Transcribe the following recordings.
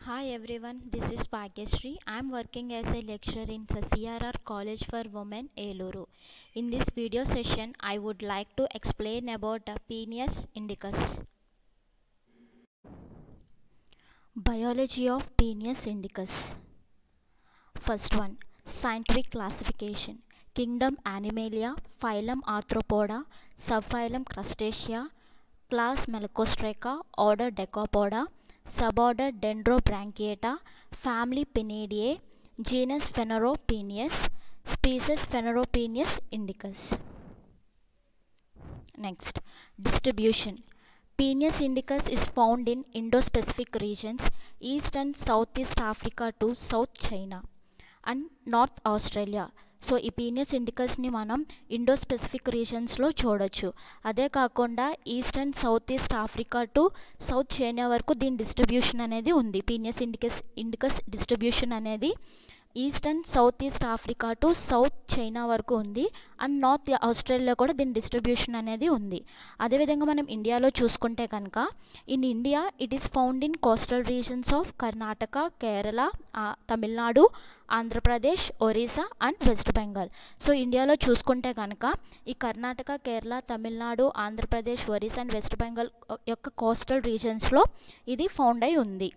Hi everyone, this is Bhagyashree. I am working as a lecturer in CRR College for Women, Eluru. In this video session, I would like to explain about Penis indicus. Biology of Penis indicus. First one, scientific classification. Kingdom Animalia, phylum Arthropoda, subphylum Crustacea, class Melanostraca, order Decapoda, suborder Dendrobranchiata, family Pinnidae, genus Phaneropenis, species Phaneropenis indicus. Next, distribution. Penis indicus is found in Indo-Pacific regions, East and Southeast Africa to South China and north Australia. So ఈ Penaeus ఇండికస్ని మనం Indo specific రీజన్స్లో చూడొచ్చు. అదే కాకుండా east and south east Africa to south China వరకు దీని distribution అనేది ఉంది. పీనియస్ ఇండికస్ డిస్ట్రిబ్యూషన్ అనేది east and south east Africa to south China వరకు ఉంది. అండ్ నార్త్ ఆస్ట్రేలియా కూడా దీని డిస్ట్రిబ్యూషన్ అనేది ఉంది. అదేవిధంగా మనం ఇండియాలో చూసుకుంటే కనుక in India it is found in coastal reasons of Karnataka, Kerala, Tamil Nadu, Andhra Pradesh, Orissa and west Bengal. So ఇండియాలో చూసుకుంటే కనుక ఈ కర్ణాటక, కేరళ, తమిళనాడు, ఆంధ్రప్రదేశ్, ఒరిస్సా అండ్ వెస్ట్ బెంగాల్ యొక్క కోస్టల్ రీజన్స్లో ఇది ఫౌండ్ అయి ఉంది.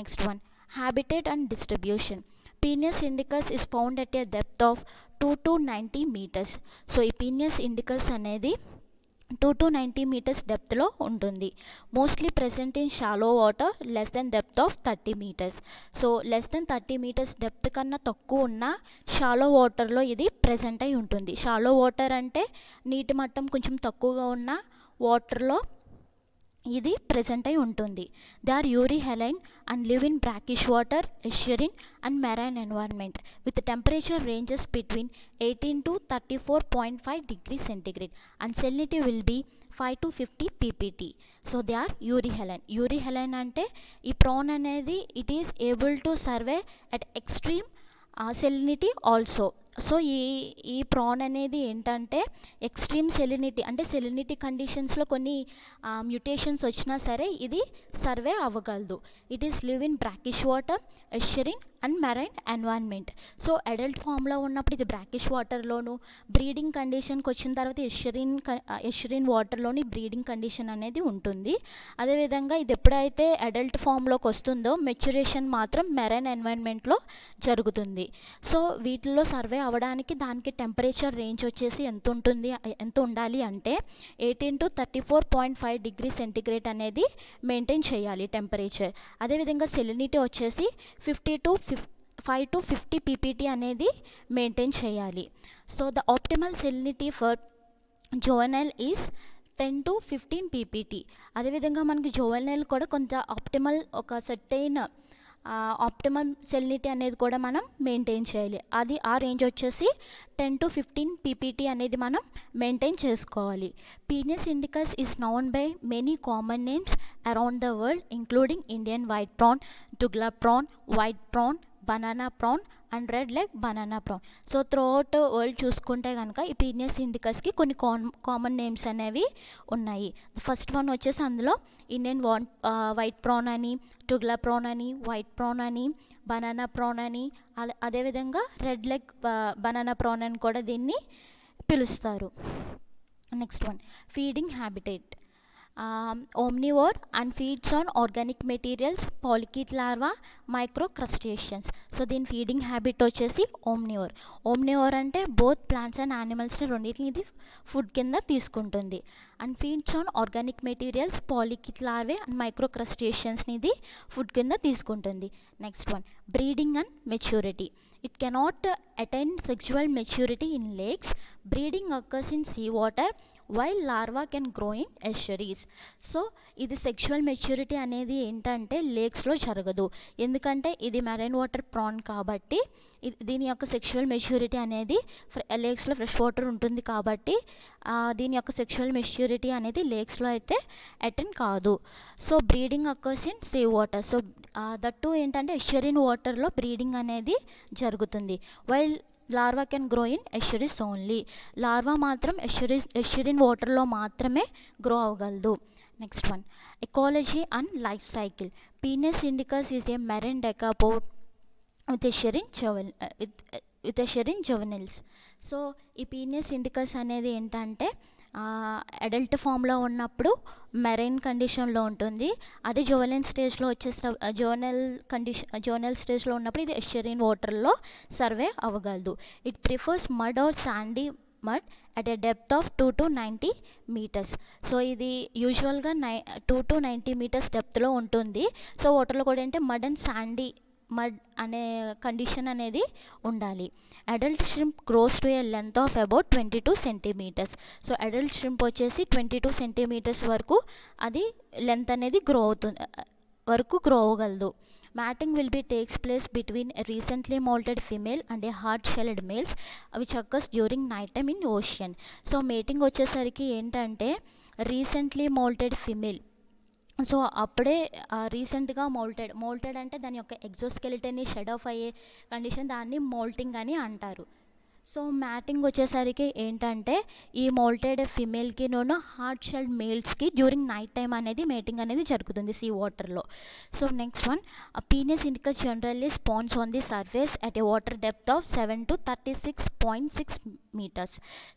Next one, habitat and distribution. Penis indicus is found at a depth of 2 to 90 meters. So ఈ Penaeus indicus అనేది 2 to 90 meters డెప్త్లో ఉంటుంది. Mostly present in shallow water less than depth of 30 meters. So less than 30 meters depth కన్నా తక్కువ ఉన్న shallow వాటర్లో ఇది present అయి ఉంటుంది. షాలో వాటర్ అంటే నీటి మట్టం కొంచెం తక్కువగా ఉన్న వాటర్లో ఇది ప్రెసెంట్ అయి ఉంటుంది. They are euryhaline and live in brackish water, estuarine and marine environment with temperature ranges between 18 to 34.5 degrees centigrade and salinity will be 5 to 50 ppt. So they are euryhaline. Euryhaline అంటే ఈ prawn అనేది it is able to survive at extreme salinity also. So ఈ prawn అనేది ఏంటంటే extreme salinity అంటే salinity కండిషన్స్లో కొన్ని mutations వచ్చినా సరే ఇది సర్వే అవ్వగలదు. It is live in brackish water, estuarine and marine environment. So adult ఫామ్లో ఉన్నప్పుడు ఇది బ్రాకిష్ వాటర్లోను, బ్రీడింగ్ కండిషన్కి వచ్చిన తర్వాత ఎస్చరిన్ వాటర్లోని బ్రీడింగ్ కండిషన్ అనేది ఉంటుంది. అదేవిధంగా ఇది ఎప్పుడైతే అడల్ట్ ఫామ్లోకి వస్తుందో మెచ్యురేషన్ మాత్రం మెరైన్ ఎన్వైర్న్మెంట్లో జరుగుతుంది. సో వీటిల్లో సర్వే అవ్వడానికి దానికి టెంపరేచర్ రేంజ్ వచ్చేసి ఎంత ఉండాలి అంటే 18 to 34.5 degrees centigrade అనేది మెయింటైన్ చేయాలి టెంపరేచర్. అదేవిధంగా సెలినిటీ వచ్చేసి 5 to 50 ppt అనేది మెయింటైన్ చేయాలి. So the optimal salinity for juvenile is 10 to 15 ppt. అదేవిధంగా మనకి జువెనైల్ కూడా కొంత ఆప్టిమల్ ఒక సర్టైన్ ఆప్టిమల్ సెలినిటీ అనేది కూడా మనం మెయింటైన్ చేయాలి. అది ఆ రేంజ్ వచ్చేసి 10 to 15 ppt అనేది మనం మెయింటైన్ చేసుకోవాలి. Penaeus indicus is known by many common names around the world including Indian white prawn, టుగ్లా prawn, white prawn, banana prawn and red leg banana prawn. So throughout world చూసుకుంటే కనుక ఈ Penaeus ఇండికస్కి కొన్ని common names అనేవి ఉన్నాయి. First one వచ్చేసి అందులో Indian white PRAN అని, టుగ్లా ప్రాన్ అని, వైట్ ప్రాన్ అని, బనానా ప్రాన్ అని, అదేవిధంగా రెడ్ లెగ్ బనానా ప్రాన్ అని కూడా దీన్ని పిలుస్తారు. Next one, feeding habitat. Omnivore and feeds on organic materials, polychaete larva, micro crustaceans. So దీని ఫీడింగ్ హ్యాబిట్ వచ్చేసి ఓమ్నివోర్. ఓమ్నివోర్ అంటే బోత్ ప్లాంట్స్ అండ్ యానిమల్స్ని రెండింటిని ఇది ఫుడ్ కింద తీసుకుంటుంది. And feeds on organic materials, polychaete larvae and micro క్రస్టేషియన్స్ని ఇది ఫుడ్ కింద తీసుకుంటుంది. Next one, breeding and maturity. It cannot attain sexual maturity in lakes. Breeding occurs in seawater while larva can grow in estuaries. So ఇది sexual maturity అనేది ఏంటంటే లేక్స్లో జరగదు. ఎందుకంటే ఇది మెరైన్ వాటర్ ప్రాన్ కాబట్టి దీని యొక్క సెక్షువల్ మెచ్యూరిటీ అనేది లేక్స్లో ఫ్రెష్ వాటర్ ఉంటుంది కాబట్టి దీని యొక్క సెక్షువల్ మెచ్యూరిటీ అనేది లేక్స్లో అయితే అటెండ్ కాదు. So breeding occurs in sea water. So that ఏంటంటే ఎస్చరిన్ వాటర్లో బ్రీడింగ్ అనేది జరుగుతుంది. While larva can grow in estuaries only. Larva మాత్రం ఎస్చరిన్ వాటర్లో మాత్రమే గ్రో అవ్వగలదు. Next one, ecology and life cycle. Penis indicus is a marine decapod with a sharing juveniles. So ఈ Penaeus indicus అనేది ఏంటంటే అడల్ట్ ఫామ్లో ఉన్నప్పుడు మెరైన్ కండిషన్లో ఉంటుంది. అది జువెనైల్ స్టేజ్లో జువెనైల్ స్టేజ్లో ఉన్నప్పుడు ఇది ఎస్చరిన్ వాటర్లో సర్వే అవ్వగలదు. It prefers mud or sandy mud at a depth of 2 to 90 meters. So ఇది యూజువల్గా 2 to 90 meters డెప్త్లో ఉంటుంది. సో వాటర్లో కూడా అంటే మడ్ అనే కండిషన్ అనేది ఉండాలి. Adult shrimp gross to A length of about 22 centimeters. So adult shrimp వచ్చేసి 22 centimeters వరకు అది లెంత్ అనేది grow అవ్వగలదు. Mating will be takes place between a recently molted female and a hard-shelled males, which occurs during night time in ocean. So mating వచ్చేసరికి ఏంటంటే recently మోల్టెడ్ female, so అప్పుడే రీసెంట్గా మోల్టెడ్ అంటే దాని యొక్క ఎగ్జోస్కెలిటన్ని షెడ్ ఆఫ్ అయ్యే కండిషన్, దాన్ని మోల్టింగ్ అని అంటారు. సో మ్యాటింగ్ వచ్చేసరికి ఏంటంటే ఈ మోల్టెడ్ ఫిమేల్కి హార్డ్ షెల్డ్ మేల్స్కి డ్యూరింగ్ నైట్ టైం అనేది మేటింగ్ అనేది జరుగుతుంది సీ వాటర్లో. So next one, Penaeus indicus generally spawns on the surface at a water depth of 7 to 36.6 meters.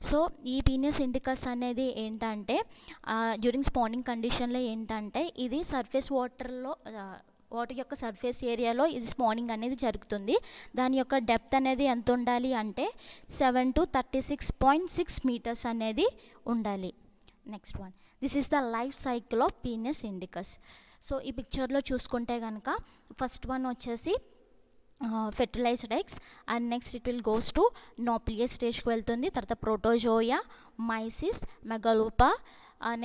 So ఈ పీనియస్ ఇండికస్ అనేది ఏంటంటే డ్యూరింగ్ స్పానింగ్ కండిషన్లో ఏంటంటే ఇది సర్ఫేస్ వాటర్ యొక్క సర్ఫేస్ ఏరియాలో ఇది స్పానింగ్ అనేది జరుగుతుంది. దాని యొక్క డెప్త్ అనేది ఎంత ఉండాలి అంటే 7 to 36.6 meters అనేది ఉండాలి. Next one, this is the life cycle of Penaeus indicus. So ఈ పిక్చర్లో చూసుకుంటే కనుక ఫస్ట్ వన్ వచ్చేసి fertilised eggs, and next it will goes to nauplius స్టేజ్కి వెళ్తుంది. తర్వాత protozoea, mysis, megalopa,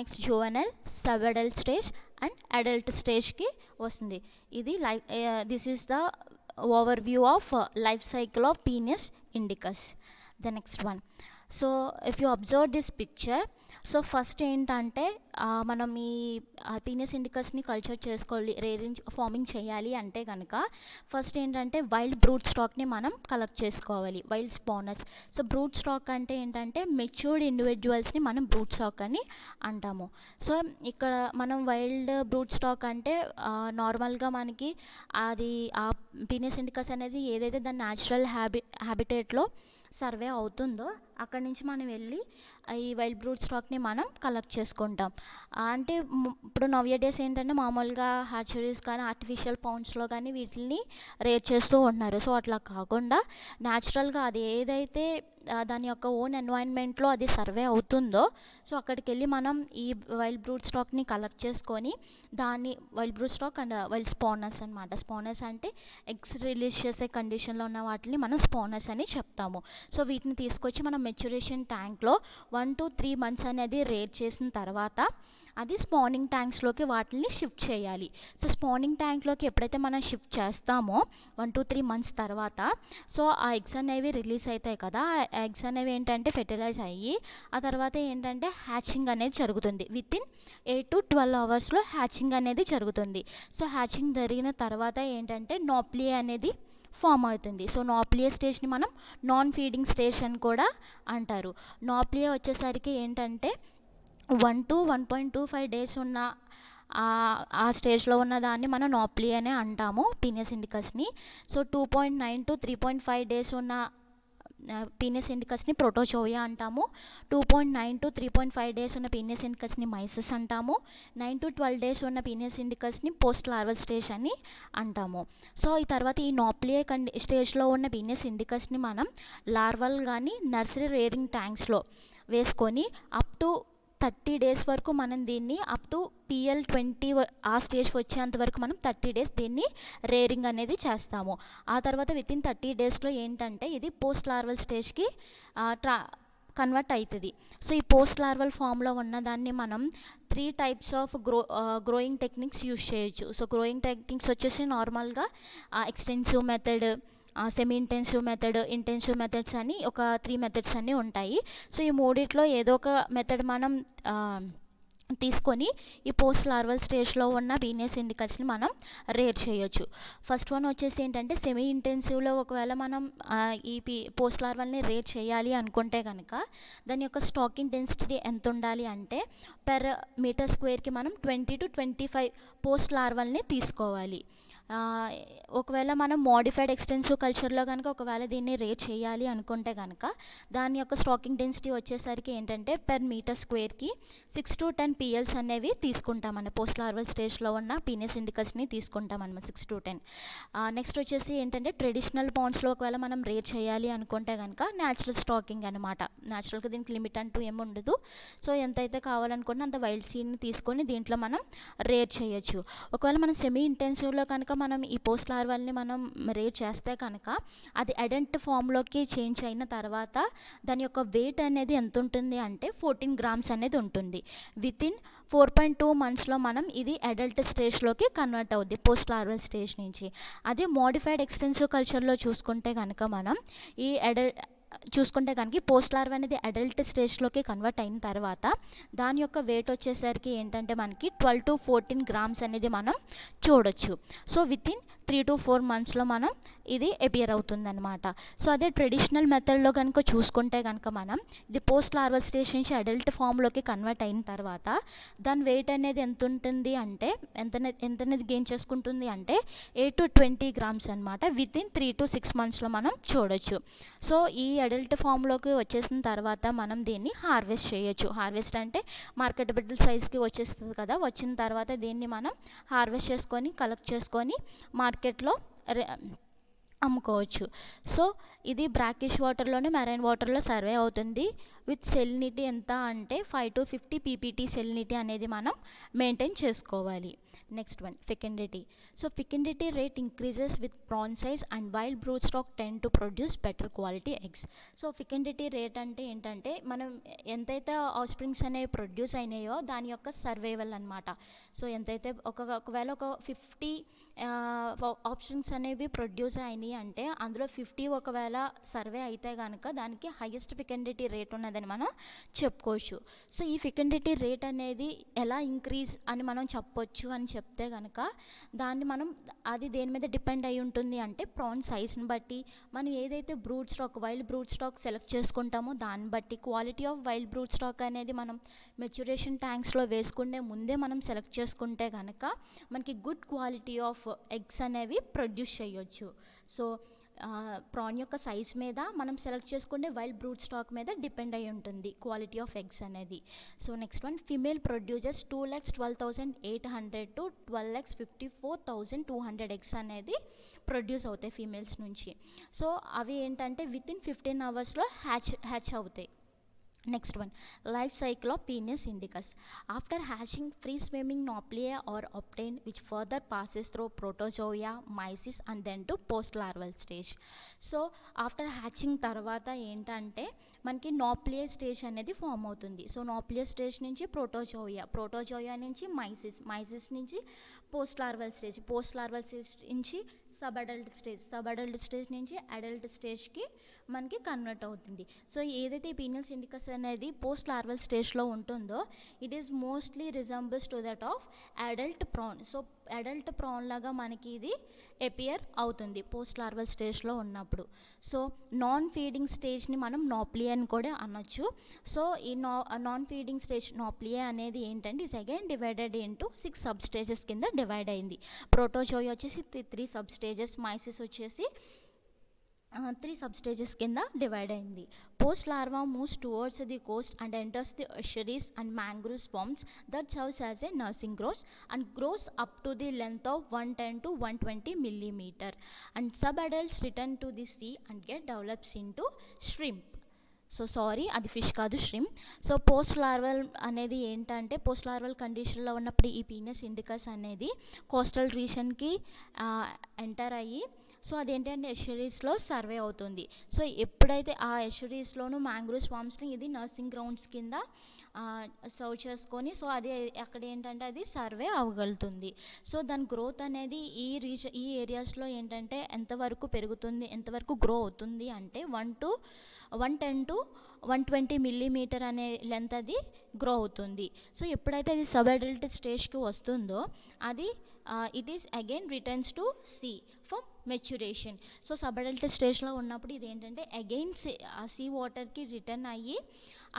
next juvenile, sub adult stage and adult స్టేజ్కి వస్తుంది. ఇది this is the overview of life cycle of Penaeus indicus. The next one, so if you observe this picture, so first ఏంటంటే మనం ఈ Penaeus ఇండికస్ని culture చేసుకోవాలి, farming చేయాలి అంటే కనుక ఫస్ట్ ఏంటంటే వైల్డ్ బ్రూట్ స్టాక్ని మనం కలెక్ట్ చేసుకోవాలి, wild spanners. So brute stock అంటే ఏంటంటే మెచ్యూర్డ్ ఇండివిజువల్స్ని మనం బ్రూట్ స్టాక్ అని అంటాము. సో ఇక్కడ మనం వైల్డ్ బ్రూట్ స్టాక్ అంటే నార్మల్గా మనకి అది ఆ పీనియస్ ఇండికస్ అనేది ఏదైతే దాని న్యాచురల్ హ్యాబిటేట్లో సర్వే అవుతుందో అక్కడి నుంచి మనం వెళ్ళి ఈ వైల్డ్ బ్రూట్ స్టాక్ని మనం కలెక్ట్ చేసుకుంటాం. అంటే ఇప్పుడు నవ్యడేస్ ఏంటంటే మామూలుగా హ్యాచరీస్ కానీ ఆర్టిఫిషియల్ పౌండ్స్లో కానీ వీటిని రేట్ చేస్తూ ఉంటున్నారు. సో అట్లా కాకుండా న్యాచురల్గా అది ఏదైతే దాని యొక్క ఓన్ ఎన్వైరన్మెంట్లో అది సర్వే అవుతుందో సో అక్కడికి వెళ్ళి మనం ఈ వైల్డ్ బ్రూట్ స్టాక్ని కలెక్ట్ చేసుకొని దాన్ని wild brute stock and wild spanners అనమాట. స్పానర్స్ అంటే ఎగ్స్ రిలీజ్ చేసే కండిషన్లో ఉన్న వాటిని మనం స్పానర్స్ అని చెప్తాము. సో వీటిని తీసుకొచ్చి మనం మెచ్యురేషన్ ట్యాంక్లో 1 to 3 months అనేది రేట్ చేసిన తర్వాత అది స్పానింగ్ ట్యాంక్స్లోకి వాటిని షిఫ్ట్ చేయాలి. సో స్పానింగ్ ట్యాంక్లోకి ఎప్పుడైతే మనం షిఫ్ట్ చేస్తామో 1 to 3 months తర్వాత సో ఆ ఎగ్స్ అనేవి రిలీజ్ అవుతాయి కదా, ఆ ఎగ్స్ అనేవి ఏంటంటే ఫెర్టిలైజ్ అయ్యి ఆ తర్వాత ఏంటంటే హ్యాచింగ్ అనేది జరుగుతుంది. వితిన్ 8 to 12 hours హ్యాచింగ్ అనేది జరుగుతుంది. సో హ్యాచింగ్ జరిగిన తర్వాత ఏంటంటే నాప్లియా అనేది ఫామ్ అవుతుంది. సో నాప్లియా స్టేజ్ని మనం నాన్ ఫీడింగ్ స్టేజ్ అని కూడా అంటారు. నాప్లియా వచ్చేసరికి ఏంటంటే 1 to 1.25 days ఉన్న ఆ స్టేజ్లో ఉన్న దాన్ని మనం నాప్లియా అనే అంటాము పీనియస్ ఇండికస్ని. సో 2.9 to 3.5 days ఉన్న పీనియస్ ఇండికస్ని ప్రోటోజోయా అంటాము. 2.9 to 3.5 days ఉన్న పీనియస్ ఇండికస్ని మైసిస్ అంటాము. 9 to 12 days ఉన్న పీనియస్ ఇండికస్ని పోస్ట్ లార్వల్ స్టేజ్ అని అంటాము. సో ఈ తర్వాత ఈ నాప్లియా స్టేజ్లో ఉన్న పీనియస్ ఇండికస్ని మనం లార్వల్ కానీ నర్సరీ రేరింగ్ ట్యాంక్స్లో వేసుకొని అప్ టు 30 days వరకు మనం దీన్ని అప్ టు PL20 ఆ స్టేజ్ వచ్చేంత వరకు మనం 30 days దీన్ని రేరింగ్ అనేది చేస్తాము. ఆ తర్వాత వితిన్ 30 daysలో ఏంటంటే ఇది పోస్ట్ లార్వల్ స్టేజ్కి కన్వర్ట్ అవుతుంది. సో ఈ పోస్ట్ లార్వల్ ఫామ్లో ఉన్న దాన్ని మనం 3 types of growing techniques use చేయొచ్చు. సో గ్రోయింగ్ టెక్నిక్స్ వచ్చేసి నార్మల్గా extensive method, semi intensive method, intensive methods అని ఒక 3 methods అన్నీ ఉంటాయి. సో ఈ మూడిట్లో ఏదో ఒక మెథడ్ మనం తీసుకొని ఈ పోస్ట్ లార్వల్ స్టేజ్లో ఉన్న పీనియస్ ఇండికస్ని మనం రేర్ చేయొచ్చు. ఫస్ట్ వన్ వచ్చేసి ఏంటంటే సెమీ ఇంటెన్సివ్లో ఒకవేళ మనం ఈ పోస్ట్ లార్వల్ని రేర్ చేయాలి అనుకుంటే కనుక దాని యొక్క స్టాకింగ్ డెన్సిటీ ఎంత ఉండాలి అంటే పెర్ మీటర్ స్క్వేర్కి మనం 20 to 25 పోస్ట్ లార్వల్ని తీసుకోవాలి. ఒకవేళ మనం మోడిఫైడ్ ఎక్స్టెన్సివ్ కల్చర్లో కనుక ఒకవేళ దీన్ని రేర్ చేయాలి అనుకుంటే కనుక దాని యొక్క స్టాకింగ్ డెన్సిటీ వచ్చేసరికి ఏంటంటే పెర్ మీటర్ స్క్వేర్కి 6 to 10 పిఎల్స్ అనేవి తీసుకుంటామన్న పోస్ట్ లార్వల్ స్టేజ్లో ఉన్న పీనియస్ ఇండికస్ని తీసుకుంటామన్నమాట 6 to 10. నెక్స్ట్ వచ్చేసి ఏంటంటే ట్రెడిషనల్ పాండ్స్లో ఒకవేళ మనం రేర్ చేయాలి అనుకుంటే కనుక న్యాచురల్ స్టాకింగ్ అనమాట. న్యాచురల్గా దీనికి లిమిట్ అంటూ ఏమి ఉండదు. సో ఎంతైతే కావాలనుకుంటే అంత వైల్డ్ సీడ్ని తీసుకొని దీంట్లో మనం రేర్ చేయొచ్చు. ఒకవేళ మనం సెమీ ఇంటెన్సివ్లో కనుక మనం ఈ పోస్ట్ లార్వల్ని మనం రేర్ చేస్తే కనుక అది అడల్ట్ ఫామ్లోకి చేంజ్ అయిన తర్వాత దాని యొక్క వెయిట్ అనేది ఎంత ఉంటుంది అంటే 14 grams అనేది ఉంటుంది. వితిన్ 4.2 monthsలో మనం ఇది అడల్ట్ స్టేజ్లోకి కన్వర్ట్ అవుద్ది పోస్ట్ లార్వల్ స్టేజ్ నుంచి. అదే మోడిఫైడ్ ఎక్స్టెన్సివ్ కల్చర్లో చూసుకుంటే కనుక మనం ఈ పోస్ట్ లార్వా అనేది అడల్ట్ స్టేజ్లోకి కన్వర్ట్ అయిన తర్వాత దాని యొక్క వెయిట్ వచ్చేసరికి ఏంటంటే మనకి 12 to 14 grams అనేది మనం చూడొచ్చు. సో వితిన్ 3 to 4 monthsలో మనం ఇది అపియర్ అవుతుందన్నమాట. సో అదే ట్రెడిషనల్ మెథడ్లో కనుక చూసుకుంటే కనుక మనం ఇది పోస్ట్ లార్వల్ స్టేజ్ నుంచి అడల్ట్ ఫామ్లోకి కన్వర్ట్ అయిన తర్వాత దాని వెయిట్ అనేది ఎంత ఉంటుంది అంటే ఎంతనేది గెయిన్ చేసుకుంటుంది అంటే 8 to 20 grams అనమాట. వితిన్ 3 to 6 monthsలో మనం చూడొచ్చు. సో ఈ అడల్ట్ ఫామ్లోకి వచ్చేసిన తర్వాత మనం దీన్ని హార్వెస్ట్ చేయొచ్చు. హార్వెస్ట్ అంటే మార్కెటబుల్ సైజ్కి వచ్చేస్తుంది కదా. వచ్చిన తర్వాత దీన్ని మనం హార్వెస్ట్ చేసుకొని కలెక్ట్ చేసుకొని మార్కెట్లో అమ్ముకోవచ్చు. సో ఇది బ్రాకిష్ వాటర్లోనే మెరైన్ వాటర్లో సర్వే అవుతుంది. విత్ సెలినిటీ ఎంత అంటే 5 to 50 ppt సెలినిటీ అనేది మనం మెయింటైన్ చేసుకోవాలి. Next one fecundity. So fecundity rate increases with prawn size and wild brood stock tend to produce better quality eggs. So fecundity rate అంటే ఏంటంటే మనం ఎంతైతే ఆఫ్స్ప్రింగ్స్ అనేవి ప్రొడ్యూస్ అయినాయో దాని యొక్క సర్వైవల్ అనమాట. సో ఎంతైతే ఒకవేళ ఒక 50 ఆప్షన్స్ అనేవి ప్రొడ్యూస్ అయినాయి అంటే అందులో 50 ఒకవేళ సర్వే అయితే కనుక దానికి హైయెస్ట్ ఫెకండిటీ రేట్ ఉన్నదని మనం చెప్పుకోవచ్చు. సో ఈ ఫెకండిటీ రేట్ అనేది ఎలా ఇంక్రీజ్ అని మనం చెప్పొచ్చు అని చెప్తే కనుక దాన్ని మనం అది దేని మీద డిపెండ్ అయి ఉంటుంది అంటే ప్రాన్ సైజ్ని బట్టి మనం ఏదైతే వైల్డ్ బ్రూడ్ స్టాక్ సెలెక్ట్ చేసుకుంటామో దాన్ని బట్టి quality of wild brood stock అనేది మనం మెచ్యురేషన్ ట్యాంక్స్లో వేసుకునే ముందే మనం సెలెక్ట్ చేసుకుంటే కనుక మనకి గుడ్ క్వాలిటీ ఆఫ్ ఎగ్స్ అనేవి ప్రొడ్యూస్ చేయొచ్చు. సో ప్రాన్ యొక్క సైజ్ మీద మనం సెలెక్ట్ చేసుకునే వైల్డ్ బ్రూడ్ స్టాక్ మీద డిపెండ్ అయి ఉంటుంది క్వాలిటీ ఆఫ్ ఎగ్స్ అనేది. So next one female producers 2,12,800 to 12,54,200 eggs అనేది ప్రొడ్యూస్ అవుతాయి ఫీమేల్స్ నుంచి. సో అవి ఏంటంటే వితిన్ 15 hours హ్యాచ్ అవుతాయి. Next one, life cycle of Penis indicus. After hatching, free swimming naupliae are obtained, which further passes through protozoa, mysis, and then to post larval stage. So after hatching tarvata ఏంటంటే మనకి nauplius stage అనేది form అవుతుంది. So nauplius stage నుంచి protozoea నుంచి mysis నుంచి post larval stage నుంచి sub adult stage నుంచి adult స్టేజ్కి మనకి కన్వర్ట్ అవుతుంది. సో ఏదైతే పీనియస్ ఇండికస్ అనేది పోస్ట్ లార్వల్ స్టేజ్లో ఉంటుందో it is mostly resembles to that of adult prawn. So adult prawn లాగా మనకి ఇది అపియర్ అవుతుంది పోస్ట్ లార్వల్ స్టేజ్లో ఉన్నప్పుడు. సో నాన్ ఫీడింగ్ స్టేజ్ని మనం నాప్లియా అని కూడా అనొచ్చు. సో ఈ నాన్ ఫీడింగ్ స్టేజ్ నాప్లియా అనేది ఏంటంటే is again divided into 6 sub stages కింద డివైడ్ అయింది. ప్రోటోజోయా వచ్చేసి 3 సబ్ స్టేజెస్, మైసిస్ వచ్చేసి 3 సబ్ స్టేజెస్ కింద డివైడ్ అయింది. Post larva moves towards the coast and enters the estuaries and mangrove swamps that serves as a nursing grounds and grows up to the length of 110 to 120 millimeter and sub adults return to the sea and get develops into shrimp. అది fish కాదు, ష్రిమ్. So post larval అనేది ఏంటంటే post larval కండిషన్లో ఉన్నప్పుడు ఈ Penaeus indicus అనేది coastal రీజన్కి enter అయ్యి so అదేంటంటే ఎస్చరీస్లో సర్వే అవుతుంది. సో ఎప్పుడైతే ఆ ఎస్చరీస్లోను మ్యాంగ్రూవ్ స్వామ్స్ని ఇది నర్సింగ్ గ్రౌండ్స్ కింద సర్వ్ చేసుకొని, సో అది అక్కడ ఏంటంటే అది సర్వే అవ్వగలుగుతుంది. సో దాని గ్రోత్ అనేది ఈ ఏరియాస్లో ఏంటంటే ఎంతవరకు పెరుగుతుంది, ఎంతవరకు గ్రో అవుతుంది అంటే 110 to 120 మిల్లీమీటర్ అనే లెంత్ అది గ్రో అవుతుంది. సో ఎప్పుడైతే అది సబ్ అడల్ట్ స్టేజ్కి వస్తుందో అది it is again returns to sea for maturation. So sub adult స్టేజ్లో ఉన్నప్పుడు ఇది ఏంటంటే అగైన్ సీ వాటర్కి రిటర్న్ అయ్యి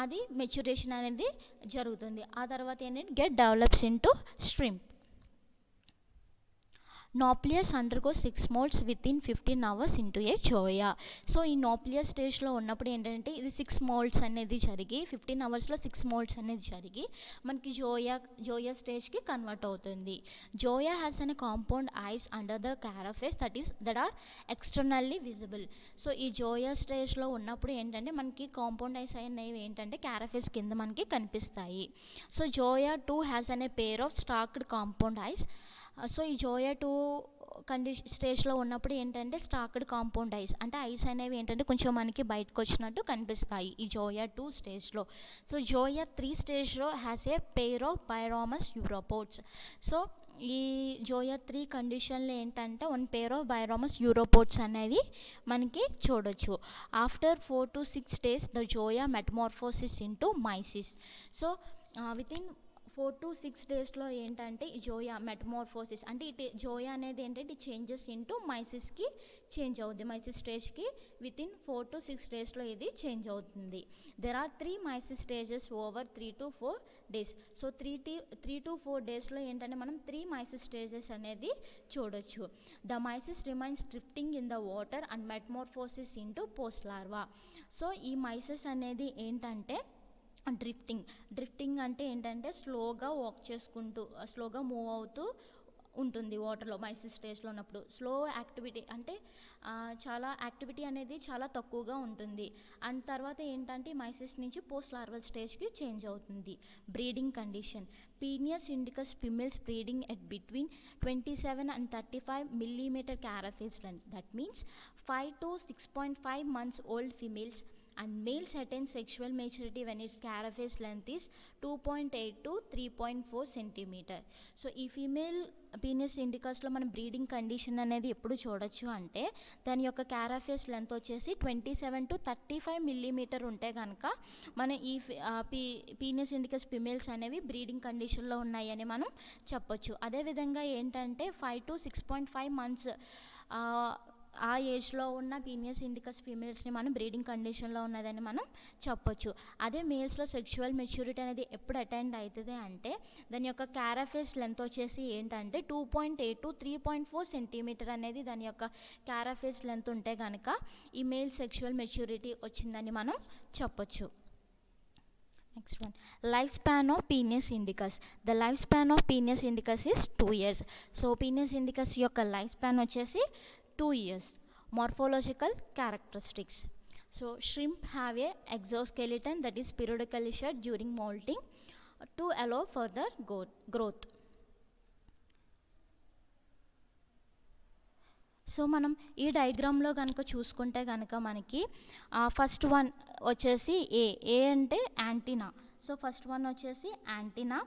అది మెచ్యురేషన్ అనేది జరుగుతుంది. ఆ తర్వాత ఏంటంటే get develops into shrimp. Nauplius undergoes 6 molts within 15 hours into a zoea. So ఈ నాప్లియస్ స్టేజ్లో ఉన్నప్పుడు ఏంటంటే ఇది 6 molts అనేది జరిగి 15 hours 6 molts అనేది జరిగి మనకి జోయా స్టేజ్కి కన్వర్ట్ అవుతుంది. Zoea has an compound eyes under the carapace that are externally visible. So ఈ జోయా స్టేజ్లో ఉన్నప్పుడు ఏంటంటే మనకి కాంపౌండ్ ఐస్ అనేవి ఏంటంటే క్యారఫేస్ కింద మనకి కనిపిస్తాయి. సో జోయా 2 హ్యాస్ అనే pair of stacked compound ice. So ఈ జోయా 2 స్టేజ్లో ఉన్నప్పుడు ఏంటంటే స్టాక్డ్ కాంపౌండ్ ఐస్ అంటే ఐస్ అనేవి ఏంటంటే కొంచెం మనకి బయటకు వచ్చినట్టు కనిపిస్తాయి ఈ జోయా 2 స్టేజ్లో. సో జోయా 3 స్టేజ్లో has a pair of biramous uropods. So ఈ జోయా 3 కండిషన్లో ఏంటంటే 1 పెయిర్ ఆఫ్ బైరామస్ యూరోపోడ్స్ అనేవి మనకి చూడొచ్చు. After 4 to 6 days the zoea metamorphosis into mysis. So within 4 to 6 డేస్లో ఏంటంటే ఈ జోయా మెటమార్ఫోసిస్ అంటే జోయా అనేది ఏంటంటే చేంజెస్ ఇంటూ మైసిస్కి చేంజ్ అవుతుంది. మైసిస్ స్టేజ్కి వితిన్ 4 to 6 డేస్లో ఇది చేంజ్ అవుతుంది. There are 3 mysis stages over 3 to 4 days. So 3 to 4 డేస్లో ఏంటంటే మనం 3 మైసిస్ స్టేజెస్ అనేది చూడొచ్చు. The mysis remains drifting in the water and metamorphosis into post larva. So ఈ మైసిస్ అనేది ఏంటంటే డ్రిఫ్టింగ్ అంటే ఏంటంటే స్లోగా వాక్ చేసుకుంటూ స్లోగా మూవ్ అవుతూ ఉంటుంది వాటర్లో మైసిస్ స్టేజ్లో ఉన్నప్పుడు. స్లో యాక్టివిటీ అంటే చాలా యాక్టివిటీ అనేది చాలా తక్కువగా ఉంటుంది. అండ్ తర్వాత ఏంటంటే మైసిస్ నుంచి పోస్ట్ లార్వల్ స్టేజ్కి చేంజ్ అవుతుంది. Breeding condition Penaeus indicus females breeding at between 27 and 35 millimeter carapace length. That means 5 to 6.5 months old females and males attain sexual maturity when its carapace length is 2.8 to 3.4 centimeter. So ఈ female Penaeus ఇండికస్లో మనం breeding condition అనేది ఎప్పుడు చూడొచ్చు అంటే దాని యొక్క క్యారాఫేస్ length వచ్చేసి 27 to 35 millimeter ఉంటే కనుక మన ఈ పీనియస్ ఇండికస్ ఫిమేల్స్ అనేవి బ్రీడింగ్ కండిషన్లో ఉన్నాయని మనం చెప్పొచ్చు. అదేవిధంగా ఏంటంటే 5 to 6.5 months ఆ ఏజ్లో ఉన్న పీనియస్ ఇండికస్ ఫీమేల్స్ని మనం బ్రీడింగ్ కండిషన్లో ఉన్నదని మనం చెప్పొచ్చు. అదే మేల్స్లో సెక్షువల్ మెచ్యూరిటీ అనేది ఎప్పుడు అటెండ్ అవుతుంది అంటే దాని యొక్క క్యారాఫేస్ లెంత్ వచ్చేసి ఏంటంటే 2.8 to 3.4 centimeter అనేది దాని యొక్క క్యారాఫేస్ లెంత్ ఉంటే కనుక ఈ మేల్ సెక్షువల్ మెచ్యూరిటీ వచ్చిందని మనం చెప్పొచ్చు. Next one, lifespan of Penis indicus. The lifespan of Penis indicus is 2 years. So Penis indicus యొక్క lifespan వచ్చేసి 2 years. Morphological characteristics. So shrimp have a exoskeleton that is periodically shed during molting to allow further growth. So మనం ఈ డయాగ్రామ్లో కనుక చూసుకుంటే కనుక మనకి first one వచ్చేసి ఏ అంటే యాంటీనా. సో ఫస్ట్ వన్ వచ్చేసి యాంటీనా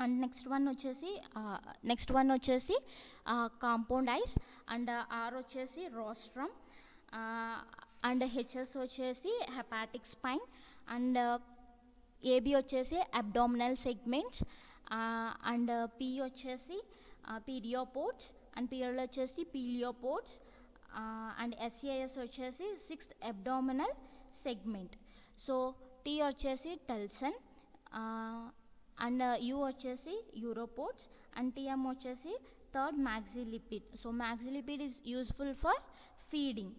అండ్ నెక్స్ట్ వన్ వచ్చేసి కాంపౌండ్ ఐస్ అండ్ ఆర్ వచ్చేసి రోస్ట్రమ్ అండ్ హెచ్ఎస్ వచ్చేసి హెపాటిక్ స్పైన్ అండ్ ఏబి వచ్చేసి అబ్డామినల్ సెగ్మెంట్స్ అండ్ పి వచ్చేసి పీరియోపోడ్స్ అండ్ పిఎల్ వచ్చేసి పీలియోపోడ్స్ అండ్ ఎస్ఏఎస్ వచ్చేసి 6th abdominal segment. So tea వచ్చేసి టెల్సన్ and you వచ్చేసి యూరోపోడ్స్ అండ్ టీఎం వచ్చేసి 3rd maxillipid. So maxillipid is useful for feeding.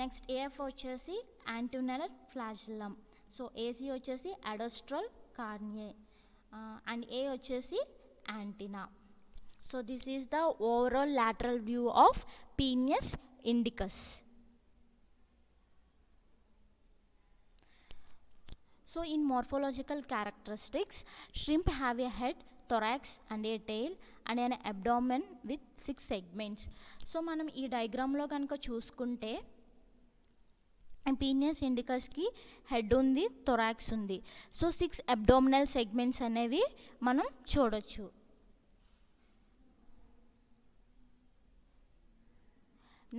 Next AF వచ్చేసి యాంటునర్ ఫ్లాజిల్లమ్. So AC వచ్చేసి అడోస్ట్రల్ కార్నియే and ఏ వచ్చేసి antenna. So this is the overall lateral view of Penis indicus. So in morphological characteristics, shrimp have a head, thorax and a tail and an abdomen with 6 segments. So మనం ఈ డయాగ్రామ్లో కనుక చూసుకుంటే Penaeus ఇండికస్కి head ఉంది, thorax ఉంది. So 6 abdominal segments అనేవి మనం చూడొచ్చు.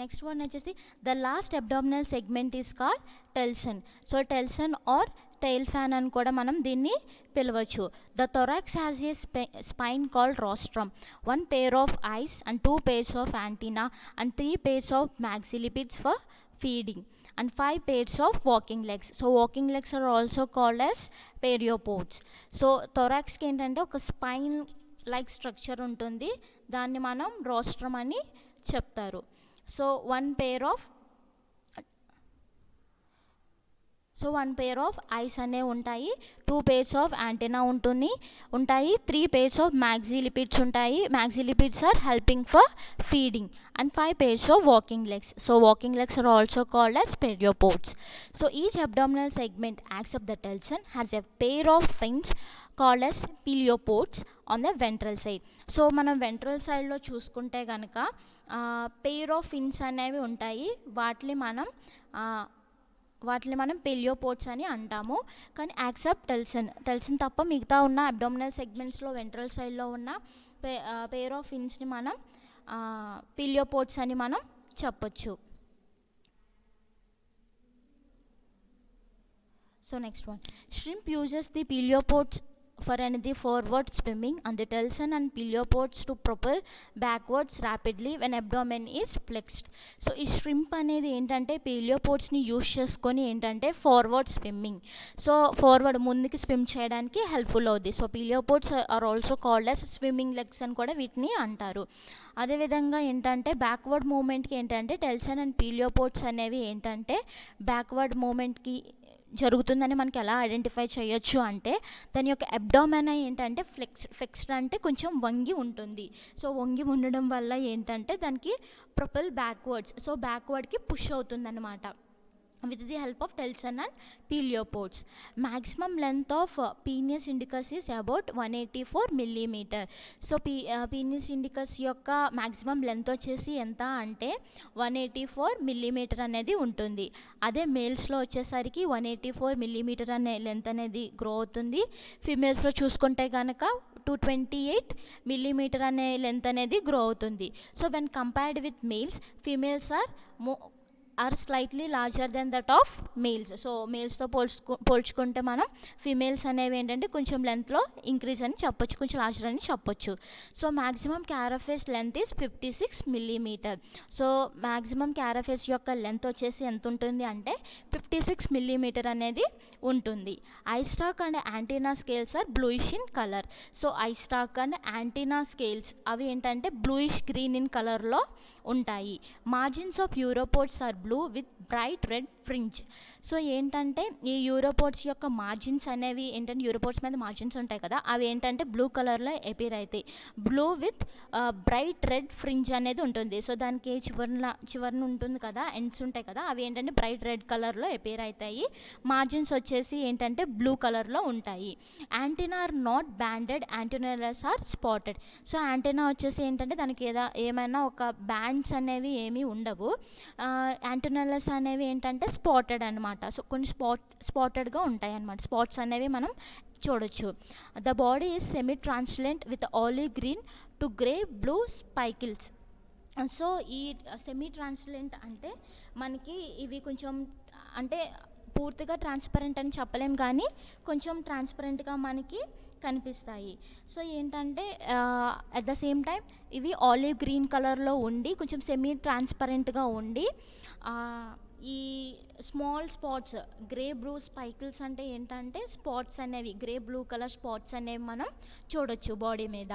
నెక్స్ట్ వన్ వచ్చేసి the last abdominal segment is called telson. So telson or tail fan అని కూడా మనం దీన్ని పిలవచ్చు. The thorax has a spine called rostrum, 1 pair of eyes and 2 pairs of antenna and 3 pairs of maxillipeds for feeding and 5 pairs of walking legs. So walking legs are also called as periopods. So థొరాక్స్కి ఏంటంటే ఒక spine like structure ఉంటుంది, దాన్ని మనం రాస్ట్రమ్ అని చెప్తారు. So 1 pair of ice అనేవి ఉంటాయి, 2 pairs of యాంటెనా ఉంటాయి, 3 pairs of maxillipeds ఉంటాయి. Maxillipeds are helping for feeding and 5 pairs of walking legs. So walking legs are also called as periopods. So each abdominal segment except the telson has a pair of fins called as peliopods on the ventral side. So మనం ventral సైడ్లో చూసుకుంటే కనుక pair of fins అనేవి ఉంటాయి, వాటిని మనం పెలియోపోడ్స్ అని అంటాము. కానీ యాక్సెప్ట్ టెల్సన్ తప్ప మిగతా ఉన్న అబ్డామినల్ సెగ్మెంట్స్లో వెంట్రల్ సైడ్లో ఉన్న పెయిర్ ఆఫ్ ఫిన్స్ని మనం పెలియోపోడ్స్ అని మనం చెప్పొచ్చు. So next one, shrimp uses the peliopods for the forward swimming and the telson and peliopods to propel backwards rapidly when abdomen is flexed. So ఈ shrimp అనేది ఏంటంటే పెలియోపోడ్స్ని యూజ్ చేసుకొని ఏంటంటే ఫార్వర్డ్ స్విమ్మింగ్, సో ఫార్వర్డ్ ముందుకి swim చేయడానికి helpful అవుద్ది. So pleopods are also called as swimming legs అని కూడా వీటిని అంటారు. అదేవిధంగా ఏంటంటే బ్యాక్వర్డ్ మూమెంట్కి ఏంటంటే టెల్సన్ అండ్ పెలియోపోడ్స్ అనేవి ఏంటంటే బ్యాక్వర్డ్ మూమెంట్కి జరుగుతుందని మనకి ఎలా ఐడెంటిఫై చేయొచ్చు అంటే దాని యొక్క అబ్డామెన్ ఏంటంటే ఫ్లెక్స్డ్ అంటే కొంచెం వంగి ఉంటుంది. సో వంగి ఉండడం వల్ల ఏంటంటే దానికి ప్రొపెల్ బ్యాక్వర్డ్స్, సో బ్యాక్వర్డ్కి పుష్ అవుతుంది అనమాట with the help of telson and peliopods. Maximum length of penis indicus is about 184 millimeter. So penis indicus యొక్క maximum length వచ్చేసి ఎంత అంటే 184 millimeter అనేది ఉంటుంది. అదే మేల్స్లో వచ్చేసరికి 184 millimeter అనే లెంత్ అనేది గ్రో అవుతుంది. ఫీమేల్స్లో చూసుకుంటే కనుక 228 millimeter అనే లెంత్ అనేది గ్రో అవుతుంది. So when compared with males, females are slightly larger than that of males. So మేల్స్తో పోల్చుకుంటే మనం ఫీమేల్స్ అనేవి ఏంటంటే కొంచెం లెంత్లో ఇంక్రీజ్ అని చెప్పొచ్చు, కొంచెం లార్జర్ అని చెప్పొచ్చు. So maximum carapace length is 56 millimeter. So maximum carapace యొక్క లెంత్ వచ్చేసి ఎంత ఉంటుంది అంటే 56 millimeter అనేది ఉంటుంది. Eye stalk and antenna scales are bluish in colour. So eye stalk and antenna scales అవి ఏంటంటే బ్లూయిష్ గ్రీన్ ఇన్ కలర్లో ఉంటాయి. Margins of uropods are blue with bright red fringe. So ఏంటంటే ఈ యూరోపోడ్స్ యొక్క మార్జిన్స్ అనేవి ఏంటంటే యూరోపోడ్స్ మీద మార్జిన్స్ ఉంటాయి కదా, అవి ఏంటంటే బ్లూ కలర్లో అపీర్ అవుతాయి. Blue with bright red fringe అనేది ఉంటుంది. సో దానికి చివరన ఉంటుంది కదా, ఎండ్స్ ఉంటాయి కదా, అవి ఏంటంటే బ్రైట్ రెడ్ కలర్లో అపీర్ అవుతాయి. మార్జిన్స్ వచ్చేసి ఏంటంటే బ్లూ కలర్లో ఉంటాయి. Antenna are not banded, antennules are spotted. So antenna వచ్చేసి ఏంటంటే దానికి ఏమైనా ఒక బ్యాండ్స్ అనేవి ఏమీ ఉండవు. యాంటీనలస్ అనేవి ఏంటంటే స్పాటెడ్ అనమాట. సో కొన్ని స్పాటెడ్గా ఉంటాయి అన్నమాట. స్పాట్స్ అనేవి మనం చూడొచ్చు. The body is semi translucent with olive green to grey blue speckles. So ఈ సెమీ ట్రాన్స్లెంట్ అంటే మనకి ఇవి కొంచెం అంటే పూర్తిగా ట్రాన్స్పరెంట్ అని చెప్పలేం, కానీ కొంచెం ట్రాన్స్పరెంట్గా మనకి కనిపిస్తాయి. సో ఏంటంటే అట్ ద సేమ్ టైం ఇవి ఆలివ్ గ్రీన్ కలర్లో ఉండి కొంచెం సెమీ ట్రాన్స్పరెంట్గా ఉండి ఈ స్మాల్ స్పాట్స్ గ్రే బ్లూ స్పైకిల్స్ అంటే ఏంటంటే స్పాట్స్ అనేవి గ్రే బ్లూ కలర్ స్పాట్స్ అనేవి మనం చూడొచ్చు బాడీ మీద.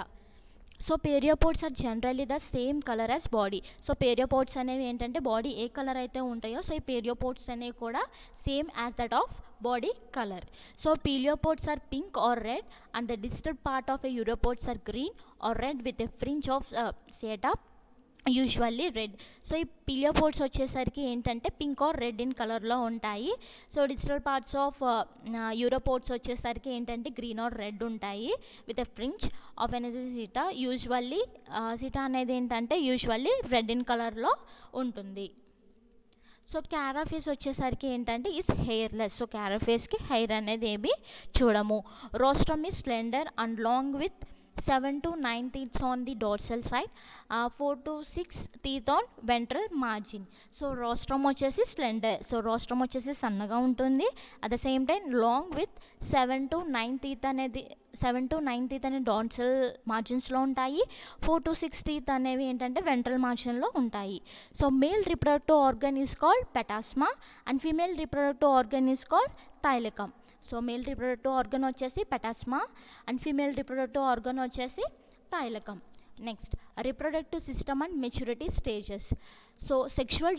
So pereiopods are generally the same colour as body. So pereiopods అనేవి ఏంటంటే బాడీ ఏ కలర్ అయితే ఉంటాయో సో ఈ పెరియోపోడ్స్ అనేవి కూడా same as that of body color. So peliopods are pink or red and the distal part of a uropods are green or red with a fringe of seta, usually red. So ఈ పిలియోపోడ్స్ వచ్చేసరికి ఏంటంటే pink are red in కలర్లో ఉంటాయి. So digital parts of యూరోపోడ్స్ వచ్చేసరికి ఏంటంటే green are red ఉంటాయి with a fringe of అనేది సీటా. సీటా అనేది ఏంటంటే యూజువల్లీ రెడ్ ఇన్ కలర్లో ఉంటుంది. సో క్యారాఫేస్ వచ్చేసరికి ఏంటంటే ఈస్ హెయిర్లెస్. సో క్యారాఫేస్కి హెయిర్ అనేది ఏమి చూడము. Rostrum is slender and long with 7 to 9 teeth on the dorsal side, 4 to 6 teeth on ventral margin. So rostrum వచ్చేసి స్లెండర్. సో రోస్ట్రమ్ వచ్చేసి సన్నగా ఉంటుంది. At the same time long with 7 to 9 teeth అనేది 7 to 9 teeth అనేవి dorsal మార్జిన్స్లో ఉంటాయి. 4 to 6 teeth అనేవి ఏంటంటే ventral మార్జిన్లో ఉంటాయి. So male reproductive organ is called petasma and female reproductive organ is called thelycum. So male reproductive organ వచ్చేసి petasma and female reproductive organ వచ్చేసి thelycum. Next reproductive system and maturity stages. So sexual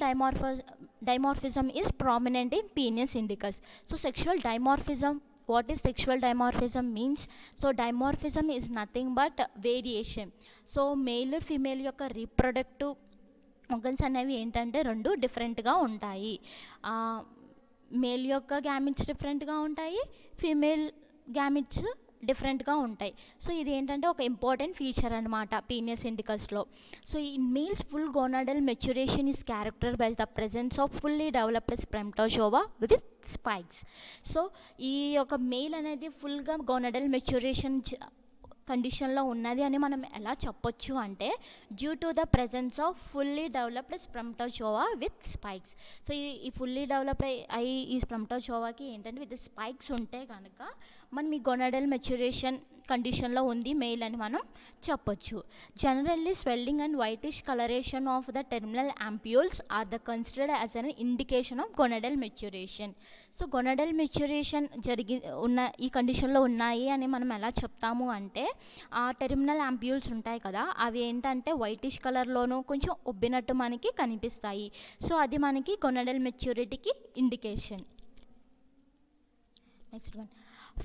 dimorphism is prominent in Penaeus indicus. So sexual dimorphism, what is sexual dimorphism means? So dimorphism is nothing but variation. So male female యొక్క reproductive organs అనేవి ఏంటంటే రెండు డిఫరెంట్గా ఉంటాయి. Male యొక్క gametes డిఫరెంట్గా ఉంటాయి, female gametes డిఫరెంట్గా ఉంటాయి. సో ఇది ఏంటంటే ఒక ఇంపార్టెంట్ ఫీచర్ అనమాట పీనియస్ ఇండికస్లో. So in males full gonadal maturation is character by the presence of fully developed spermatozoa with spikes. So ఈ యొక్క మేల్ అనేది ఫుల్గా గోనాడల్ మెచ్యురేషన్ కండిషన్లో ఉన్నది అని మనం ఎలా చెప్పొచ్చు అంటే due to the presence of fully developed spermatozoa with spikes. So ఈ ఫుల్లీ డెవలప్ అయ్యి ఈ స్పెర్మటోజోవాకి ఏంటంటే విత్ స్పైక్స్ ఉంటే కనుక మనం ఈ గొనాడల్ మెచ్యురేషన్ కండిషన్లో ఉంది మెయిల్ అని మనం చెప్పొచ్చు. Generally swelling and whitish colouration of the terminal ampoules are the considered as an indication of gonadal maturation. So gonadal maturation ఉన్న ఈ కండిషన్లో ఉన్నాయి అని మనం ఎలా చెప్తాము అంటే ఆ టెర్మినల్ అంప్యూల్స్ ఉంటాయి కదా, అవి ఏంటంటే వైటిష్ కలర్లోనూ కొంచెం ఉబ్బినట్టు మనకి కనిపిస్తాయి. సో అది మనకి గొనాడల్ మెచ్యూరిటీకి indication. Next one,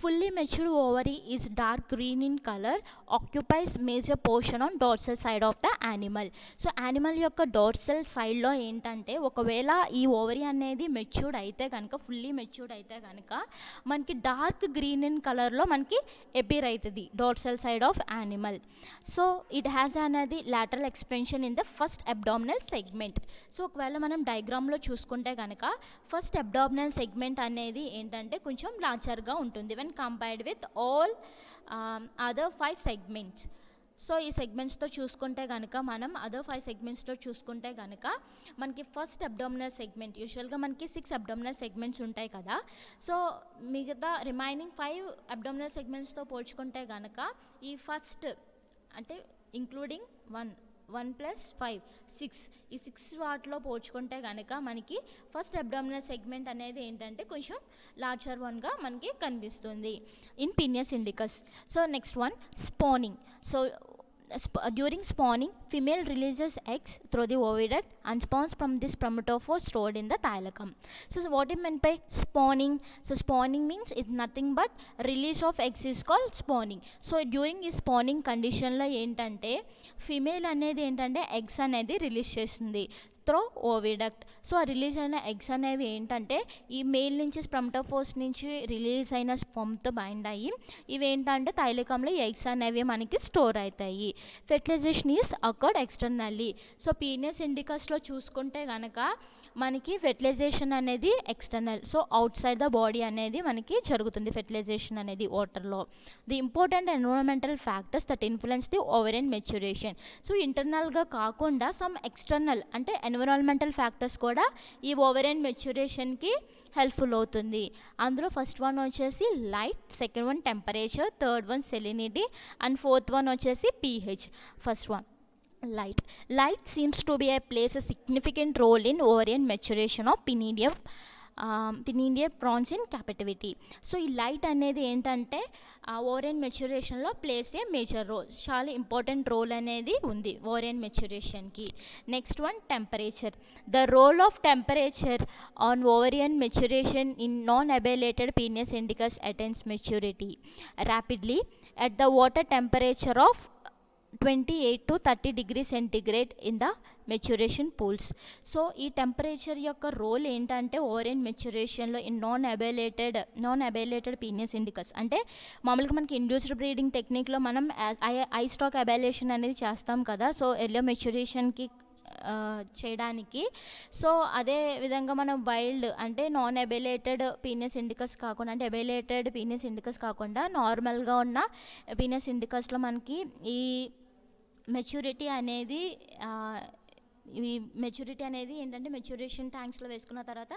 fully matured ovary is dark green in color, occupies major portion on dorsal side of the animal. So animal యొక్క డోర్సల్ సైడ్లో ఏంటంటే ఒకవేళ ఈ ఓవరీ అనేది మెచ్యూర్డ్ అయితే కనుక ఫుల్లీ మెచ్యూర్డ్ అయితే కనుక మనకి డార్క్ గ్రీన్ ఇన్ కలర్లో మనకి అపియర్ అవుతుంది dorsal side of animal. So it has అనేది lateral expansion in the first abdominal segment. So ఒకవేళ మనం డయాగ్రామ్లో చూసుకుంటే కనుక ఫస్ట్ అబ్డామినల్ సెగ్మెంట్ అనేది ఏంటంటే కొంచెం లార్జర్గా ఉంటుంది when compared with all other 5 segments. So ఈ సెగ్మెంట్స్తో చూసుకుంటే కనుక మనం అదర్ 5 సెగ్మెంట్స్తో చూసుకుంటే కనుక మనకి ఫస్ట్ అబ్డామినల్ సెగ్మెంట్ యూజువల్గా మనకి 6 అబ్డామినల్ సెగ్మెంట్స్ ఉంటాయి కదా. సో మిగతా రిమైనింగ్ 5 అబ్డామినల్ సెగ్మెంట్స్తో పోల్చుకుంటే కనుక ఈ ఫస్ట్ అంటే ఇంక్లూడింగ్ 1 + 5 6 ఈ 6 వాటిలో పోల్చుకుంటే కనుక మనకి ఫస్ట్ అబ్డామినల్ సెగ్మెంట్ అనేది ఏంటంటే కొంచెం లార్జర్ వన్గా మనకి కనిపిస్తుంది in Penaeus indicus. So next one, spanning. So during spawning, female releases eggs through the oviduct and spawns from this spermatophore stored in the thylacum. So what is meant by spawning? So spawning means it's nothing but release of eggs is called spawning. So during ఈ spawning conditionలో ఏంటంటే female అనేది ఏంటంటే eggs అనేది release చేస్తుంది throw ఓవిడక్ట్. So ఆ release అయిన eggs అనేవి ఏంటంటే ఈ మేల్ నుంచి స్పెర్మటోఫోర్స్ నుంచి రిలీజ్ అయిన స్పర్మ్తో బైండ్ అయ్యి ఇవి ఏంటంటే థైలకంలో ఎగ్స్ అనేవి మనకి స్టోర్ అవుతాయి. Fertilisation is occurred externally. So Penaeus ఇండికస్లో చూసుకుంటే కనుక మనకి ఫెర్టిలైజేషన్ అనేది external, so outside the body అనేది మనకి జరుగుతుంది ఫెర్టిలైజేషన్ అనేది వాటర్లో. The important environmental factors that influence the ovarian maturation. So ఇంటర్నల్గా కాకుండా సమ్ ఎక్స్టర్నల్ అంటే ఎన్విరాన్మెంటల్ ఫ్యాక్టర్స్ కూడా ఈ ఓవరియన్ మెచ్యురేషన్కి హెల్ప్ఫుల్ అవుతుంది. అందులో ఫస్ట్ వన్ వచ్చేసి light, second one temperature, third one salinity and fourth one వచ్చేసి pH. First one light seems to be plays a significant role in ovarian maturation of Pinidia prawns in captivity. So ఈ light అనేది ఏంటంటే ovarian మెచ్యురేషన్లో plays a major role, చాలా important role అనేది ఉంది ovarian మెచ్యురేషన్కి. Next one temperature. The role of temperature on ovarian maturation in non ablated Penaeus indicus attains maturity rapidly at the water temperature of 28 to 30 degrees centigrade in the maturation pools. So ఈ temperature యొక్క role ఏంటంటే ovarian మెచ్యురేషన్లో in non ablated Penaeus indicus అంటే మామూలుగా మనకి induced breeding టెక్నిక్లో మనం I stock అబైలేషన్ అనేది చేస్తాం కదా. సో ఎర్లియర్ మెచ్యురేషన్కి చేయడానికి. సో అదే విధంగా మనం వైల్డ్ అంటే నాన్ ఎబిలేటెడ్ పీనస్ ఇండికస్ కాకుండా, అంటే ఎబిలేటెడ్ పీనస్ ఇండికస్ కాకుండా నార్మల్గా ఉన్న పీనస్ ఇండికస్లో మనకి ఈ మెచ్యూరిటీ అనేది ఈ మెచ్యూరిటీ అనేది ఏంటంటే మెచ్యూరేషన్ ట్యాంక్స్లో వేసుకున్న తర్వాత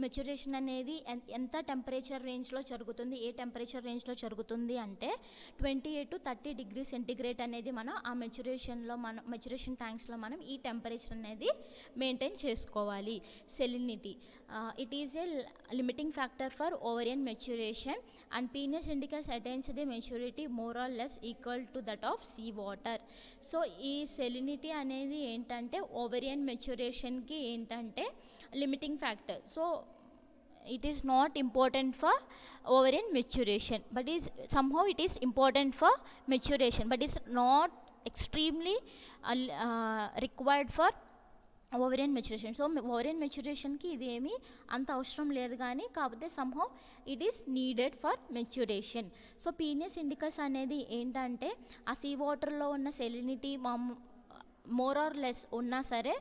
మెచ్యూరేషన్ అనేది ఎంత టెంపరేచర్ రేంజ్లో జరుగుతుంది, ఏ టెంపరేచర్ రేంజ్లో జరుగుతుంది అంటే 28 to 30 degrees సెంటిగ్రేడ్ అనేది మనం ఆ మెచ్యూరేషన్ ట్యాంక్స్లో మనం ఈ టెంపరేచర్ అనేది మెయింటైన్ చేసుకోవాలి. Salinity it is a limiting factor for ovarian maturation and Penaeus indicus attains the maturity more or less equal to that of sea water. So ఈ salinity అనేది ఏంటంటే ఓవరియన్ మెచ్యూరేషన్కి ఏంటంటే limiting factor. So it is not important for ovarian maturation, but is somehow it is important for maturation, but is not extremely required for ovarian maturation. So ovarian మెచ్యూరేషన్కి ఇది ఏమీ అంత అవసరం లేదు, కానీ కాకపోతే somehow it is needed for maturation. So Penaeus indicus అనేది ఏంటంటే ఆ సీ వాటర్లో ఉన్న సెలినిటీ మోర్ ఆర్ లెస్ ఉన్నా సరే,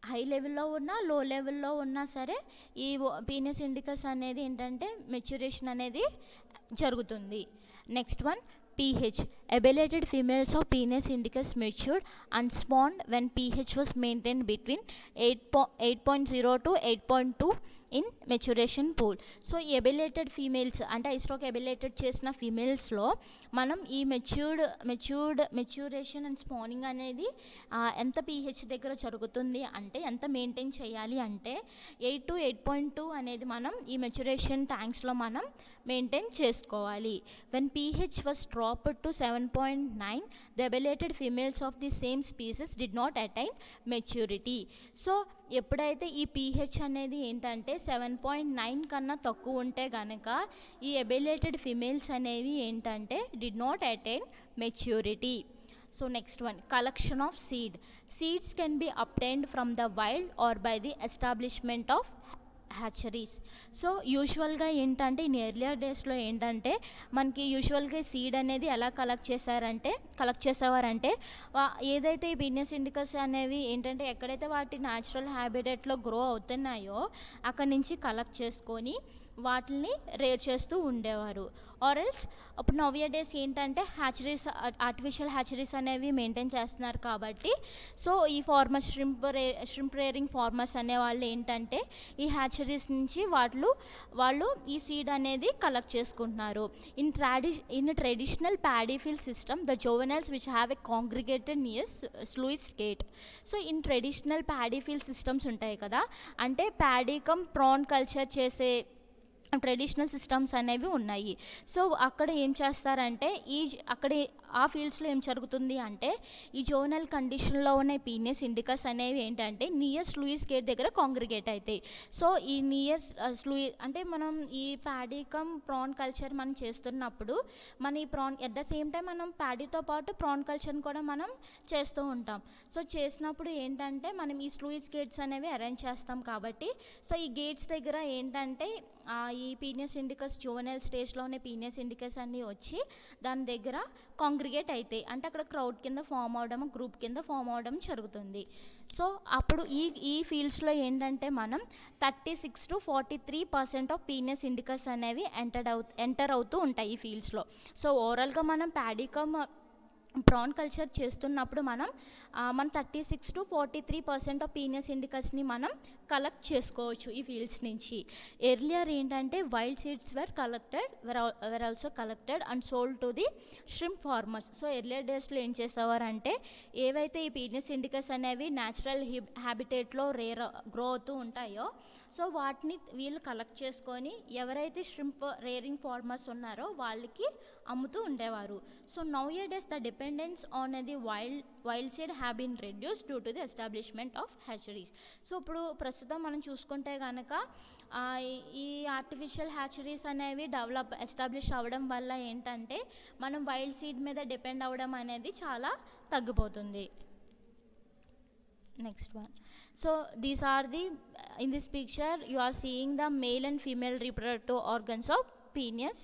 హై లెవెల్లో ఉన్నా లో లెవెల్లో ఉన్నా సరే ఈ పీనస్ ఇండికస్ అనేది ఏంటంటే మెచ్యూరేషన్ అనేది జరుగుతుంది. Next one pH. Ablated females of penis indicus matured and spawned when pH was maintained between 8.0 to 8.2 in maturation pool. So ఈ ఎబిలేటెడ్ ఫీమేల్స్ అంటే ఐస్ట్రోక్ ఎబిలేటెడ్ చేసిన ఫీమేల్స్లో మనం ఈ మెచ్యూరేషన్ అండ్ స్పానింగ్ అనేది ఎంత pH దగ్గర జరుగుతుంది అంటే ఎంత మెయింటైన్ చేయాలి అంటే 8 to 8.2 అనేది మనం ఈ మెచ్యూరేషన్ ట్యాంక్స్లో మనం మెయింటైన్ చేసుకోవాలి. When pH was dropped to 7.9, the ablated females of the same species did not attain maturity. So ఎప్పుడైతే ఈ pH అనేది ఏంటంటే 7.9 కన్నా తక్కువ ఉంటే కనుక ఈ ఎబిలేటెడ్ ఫిమేల్స్ అనేవి ఏంటంటే did not attain maturity. So next one collection of seed. Seeds can be obtained from the wild or by the establishment of hatcheries. So యూజువల్గా ఏంటంటే ఇన్ ఎర్లియర్ డేస్లో ఏంటంటే మనకి యూజువల్గా సీడ్ అనేది ఎలా కలెక్ట్ చేసేవారంటే ఏదైతే ఈ పీనస్ ఇండికస్ అనేవి ఏంటంటే ఎక్కడైతే వాటి న్యాచురల్ హ్యాబిటేట్లో గ్రో అవుతున్నాయో అక్కడి నుంచి కలెక్ట్ చేసుకొని వాటిని రేర్ చేస్తూ ఉండేవారు. ఆర్ఎల్స్ ఇప్పుడు నవ్య డేస్ ఏంటంటే హ్యాచరీస్, ఆర్టిఫిషియల్ హ్యాచరీస్ అనేవి మెయింటైన్ చేస్తున్నారు కాబట్టి సో ఈ ఫార్మర్స్ ష్రింప్ రేరింగ్ ఫార్మర్స్ అనే వాళ్ళు ఏంటంటే ఈ హ్యాచరీస్ నుంచి వాళ్ళు ఈ సీడ్ అనేది కలెక్ట్ చేసుకుంటున్నారు. In traditional paddy field system the juveniles which have a congregated near sluice gate. So in traditional paddy field systems ఉంటాయి కదా, అంటే ప్యాడీ కమ్ ప్రాన్ కల్చర్ చేసే ట్రెడిషనల్ సిస్టమ్స్ అనేవి ఉన్నాయి. సో అక్కడ ఏం చేస్తారంటే అక్కడ ఆ ఫీల్డ్స్లో ఏం జరుగుతుంది అంటే ఈ జోనల్ కండిషన్లో ఉన్న పీనస్ ఇండికస్ అనేవి ఏంటంటే నియర్ స్లూయిస్ గేట్ దగ్గర కాంగ్రిగేట్ అవుతాయి. సో ఈ నియర్ అంటే మనం ఈ ప్యాడీ కమ్ ప్రాన్ కల్చర్ మనం చేస్తున్నప్పుడు మన ఈ prawn at the same time మనం ప్యాడీతో పాటు ప్రాన్ కల్చర్ని కూడా మనం చేస్తూ ఉంటాం. సో చేసినప్పుడు ఏంటంటే మనం ఈ స్లూయిస్ గేట్స్ అనేవి అరేంజ్ చేస్తాం కాబట్టి సో ఈ గేట్స్ దగ్గర ఏంటంటే ఈ పీనస్ ఇండికస్ జోవెనల్ స్టేజ్లో ఉన్న పీనస్ ఇండికస్ అన్నీ వచ్చి దాని దగ్గర కాంగ్రిగేట్ అవుతాయి, అంటే అక్కడ క్రౌడ్ కింద ఫామ్ అవడం, గ్రూప్ కింద ఫామ్ అవడం జరుగుతుంది. సో అప్పుడు ఈ ఫీల్డ్స్లో ఏంటంటే మనం 36 to 43% ఆఫ్ పీనస్ ఇండికస్ అనేవి ఎంటర్ అవుతూ ఉంటాయి ఈ ఫీల్డ్స్లో. సో ఓవరాల్గా మనం ప్యాడీకమ్ ప్రాన్ కల్చర్ చేస్తున్నప్పుడు మనం 36 to 43% ఆఫ్ పీనస్ ఇండికస్ని మనం కలెక్ట్ చేసుకోవచ్చు ఈ ఫీల్డ్స్ నుంచి. ఎర్లియర్ ఏంటంటే wild seeds were also collected and sold to the shrimp farmers. So earlier డేస్లో ఏం చేసేవారంటే ఏవైతే ఈ పీనస్ ఇండికస్ అనేవి న్యాచురల్ హ్యాబిటేట్లో గ్రో అవుతూ ఉంటాయో సో వాటిని వీళ్ళు కలెక్ట్ చేసుకొని ఎవరైతే ష్రింప్ రేరింగ్ ఫార్మర్స్ ఉన్నారో వాళ్ళకి అమ్ముతూ ఉండేవారు. So nowadays the dependence on the wild seed have been reduce due to the establishment of hatcheries. సో ఇప్పుడు ప్రస్తుతం మనం చూసుకుంటే కనుక ఈ ఆర్టిఫిషియల్ హ్యాచరీస్ అనేవి ఎస్టాబ్లిష్ అవ్వడం వల్ల ఏంటంటే మనం వైల్డ్ సీడ్ మీద డిపెండ్ అవ్వడం అనేది చాలా తగ్గిపోతుంది. Next one. So these are in this picture you are seeing the male and female reproductive organs of penis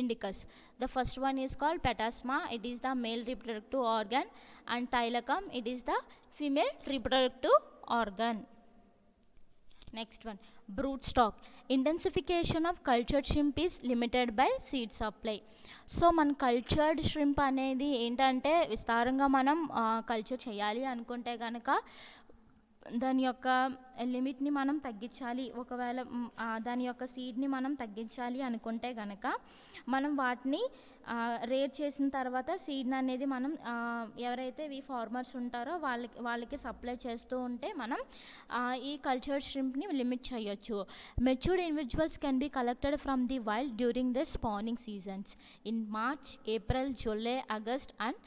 indicus. The first one is called petasma, it is the male reproductive organ, and thylacum, it is the female reproductive organ. Next one, broodstock. Intensification of cultured shrimp is limited by seed supply. So మన cultured షరింప్ అనేది ఏంటంటే విస్తారంగా మనం culture చేయాలి అనుకుంటే కనుక దాని యొక్క లిమిట్ని మనం తగ్గించాలి. ఒకవేళ దాని యొక్క సీడ్ని మనం తగ్గించాలి అనుకుంటే కనుక మనం వాటిని రేర్ చేసిన తర్వాత సీడ్ని అనేది మనం ఎవరైతే ఈ ఫార్మర్స్ ఉంటారో వాళ్ళకి సప్లై చేస్తూ ఉంటే మనం ఈ కల్చర్డ్ షరింప్ని లిమిట్ చేయొచ్చు. Matured individuals can be collected from the wild during the spawning seasons in March, April, July, August and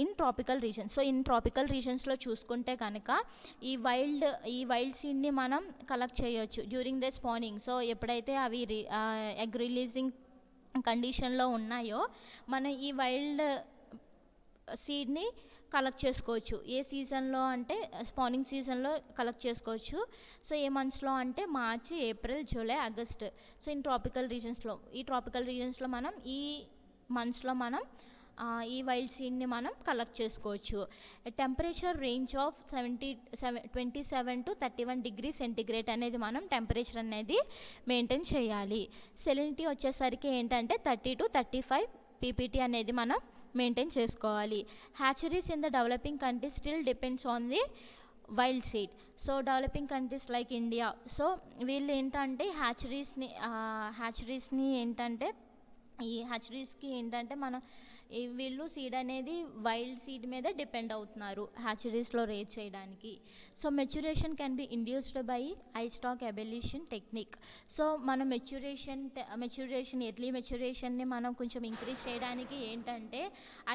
in tropical regions. So in tropical రీజన్స్లో చూసుకుంటే కనుక ఈ వైల్డ్ సీడ్ని మనం కలెక్ట్ చేయొచ్చు డ్యూరింగ్ ద స్పానింగ్. సో ఎప్పుడైతే అవి egg releasing కండిషన్లో ఉన్నాయో మనం ఈ వైల్డ్ సీడ్ని కలెక్ట్ చేసుకోవచ్చు. ఏ సీజన్లో అంటే స్పానింగ్ సీజన్లో కలెక్ట్ చేసుకోవచ్చు. సో ఏ మంత్స్లో అంటే మార్చి, ఏప్రిల్, జూలై, ఆగస్ట్. సో ఈ ట్రాపికల్ రీజన్స్లో మనం ఈ మంత్స్లో మనం ఈ వైల్డ్ సీడ్ని మనం కలెక్ట్ చేసుకోవచ్చు. Temperature range of 27 to 31 degree centigrade అనేది మనం టెంపరేచర్ అనేది మెయింటైన్ చేయాలి. సెలినిటీ వచ్చేసరికి ఏంటంటే 30 to 35 ppt అనేది మనం మెయింటైన్ చేసుకోవాలి. Hatcheries in the developing countries still depends on the wild seed. So developing countries like India, so వీళ్ళు ఏంటంటే హ్యాచరీస్ని ఏంటంటే ఈ హ్యాచరీస్కి ఏంటంటే మనం వీళ్ళు సీడ్ అనేది వైల్డ్ సీడ్ మీద డిపెండ్ అవుతున్నారు హ్యాచరీస్లో రేజ్ చేయడానికి. So maturation can be induced by eye stalk ablation technique. So మనం మెచ్యురేషన్ ఎర్లీ మెచ్యురేషన్ని మనం కొంచెం ఇంక్రీజ్ చేయడానికి ఏంటంటే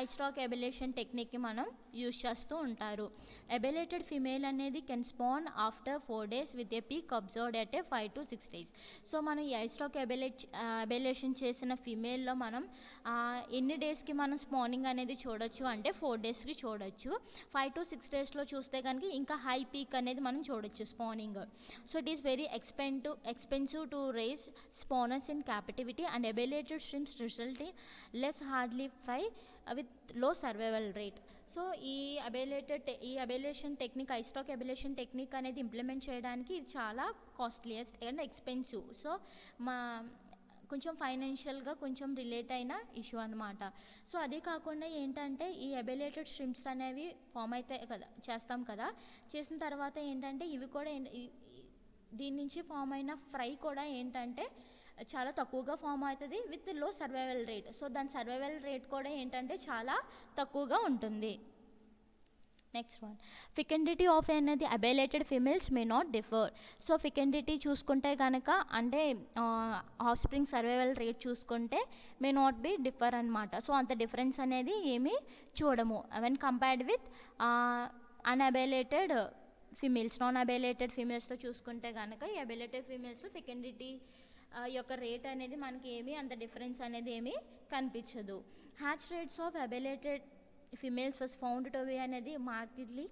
ఐ స్టాక్ ఎబల్యూషన్ టెక్నిక్ని మనం యూజ్ చేస్తూ ఉంటారు. ఎబలేటెడ్ ఫిమేల్ అనేది can span after 4 days with a peak observed at a 5 to 6 days. So మనం ఈ ఐ స్టాక్ ఎబల్యూషన్ చేసిన ఫిమేల్లో మనం ఎన్ని డేస్కి మనం స్పానింగ్ అనేది చూడొచ్చు అంటే 4 daysకి చూడొచ్చు. 5 to 6 daysలో చూస్తే కనుక ఇంకా హై పీక్ అనేది మనం చూడొచ్చు spawning. So it is very expensive to raise spawners in captivity and ablated shrimps result in less hardly fry with low survival rate. So ఈ ablation technique, eye stalk ablation technique అనేది implement చేయడానికి ఇది చాలా costliest and expensive. So కొంచెం ఫైనాన్షియల్గా కొంచెం relate అయిన issue అనమాట. సో అదే కాకుండా ఏంటంటే ఈ అబలేటెడ్ షరింప్స్ అనేవి ఫామ్ అయితే చేస్తాం కదా, చేసిన తర్వాత ఏంటంటే ఇవి కూడా దీని నుంచి ఫామ్ అయిన ఫ్రై కూడా ఏంటంటే చాలా తక్కువగా ఫామ్ అవుతుంది with low survival rate. So దాని సర్వైవల్ రేట్ కూడా ఏంటంటే చాలా తక్కువగా ఉంటుంది. నెక్స్ట్ వన్, ఫికెండిటీ ఆఫ్ అనేది ablated females may not differ. So fecundity చూసుకుంటే కనుక అంటే ఆఫ్ స్ప్రింగ్ సర్వైవల్ రేట్ చూసుకుంటే మే నాట్ బి డిఫర్ అనమాట. సో అంత డిఫరెన్స్ అనేది ఏమీ చూడము when compared with unablated females. Non ablated ఫిమేల్స్తో చూసుకుంటే కనుక ఈ అబలేటెడ్ ఫిమేల్స్లో ఫికెండిటీ యొక్క రేట్ అనేది మనకి ఏమీ అంత డిఫరెన్స్ అనేది ఏమీ కనిపించదు. Hatch rates of ablated females was found to be అనేది markedly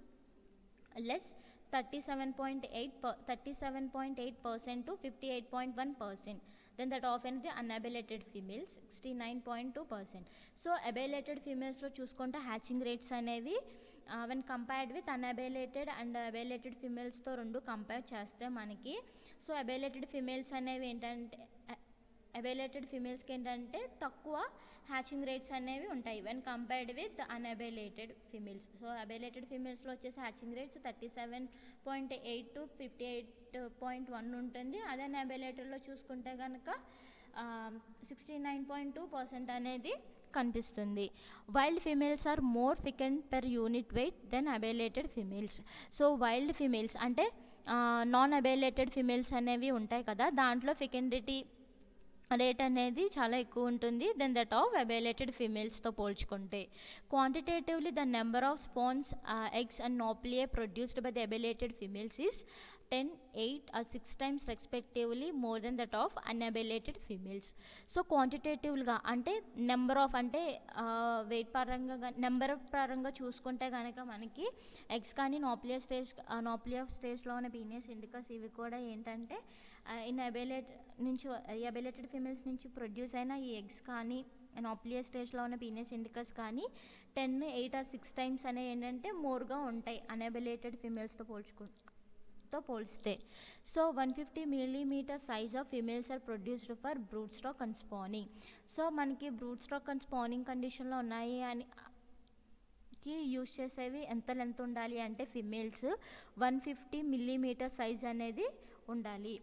less 37.8% to 58.1% then that of the unabalated females 69.2%. So ablated ఫిమేల్స్లో చూసుకుంటే హ్యాచింగ్ రేట్స్ అనేవి when compared with unabalated and abalated ఫిమేల్స్తో రెండు కంపేర్ చేస్తే మనకి సో అబలేటెడ్ ఫిమేల్స్ అనేవి ఏంటంటే అబలేటెడ్ ఫిమేల్స్కి ఏంటంటే తక్కువ హ్యాచింగ్ రేట్స్ అనేవి ఉంటాయి when compared with unablated females. So ablated ఫిమేల్స్లో వచ్చేసి హ్యాచింగ్ రేట్స్ 37.8 to 58.1 ఉంటుంది. అదే అన్అబలేటెడ్లో చూసుకుంటే కనుక 69.2% అనేది కనిపిస్తుంది. Wild females are more fecund per unit weight than ablated females. So wild females అంటే నాన్ అబలేటెడ్ ఫిమేల్స్ అనేవి ఉంటాయి కదా, దాంట్లో ఫికెండిటీ రేట్ అనేది చాలా ఎక్కువ ఉంటుంది దెన్ దట్ ఆఫ్ అబలేటెడ్ ఫిమేల్స్తో పోల్చుకుంటే. Quantitatively the number of spawns, eggs and nauplii produced by the ablated females is 10, 8 or 6 times respectively more than that of unabalated females. So క్వాంటిటేటివ్గా అంటే నెంబర్ ఆఫ్ అంటే weight పరంగా number పరంగా చూసుకుంటే కనుక మనకి ఎగ్స్ కానీ నోప్లియా స్టేజ్లో ఉన్న పీనియస్ ఇండికస్ ఇవి కూడా ఏంటంటే ఎబిలేటెడ్ ఫీమేల్స్ నుంచి ప్రొడ్యూస్ అయిన ఈ ఎగ్స్ కానీ నాప్లియర్ స్టేజ్లో ఉన్న పీనియస్ ఇండికస్ కానీ 10, 8 or 6 టైమ్స్ అనేవి ఏంటంటే మోర్గా ఉంటాయి అనబిలేటెడ్ ఫీమేల్స్తో పోల్చితే. So 150 millimeter size of females are produced for brood stock and spawning. So మనకి బ్రూడ్ స్టాక్ అండ్ స్పానింగ్ కండిషన్లో ఉన్నాయి అని యూజ్ చేసేవి ఎంత లెంత్ ఉండాలి అంటే ఫిమేల్స్ 150 millimeter సైజ్ అనేది ఉండాలి.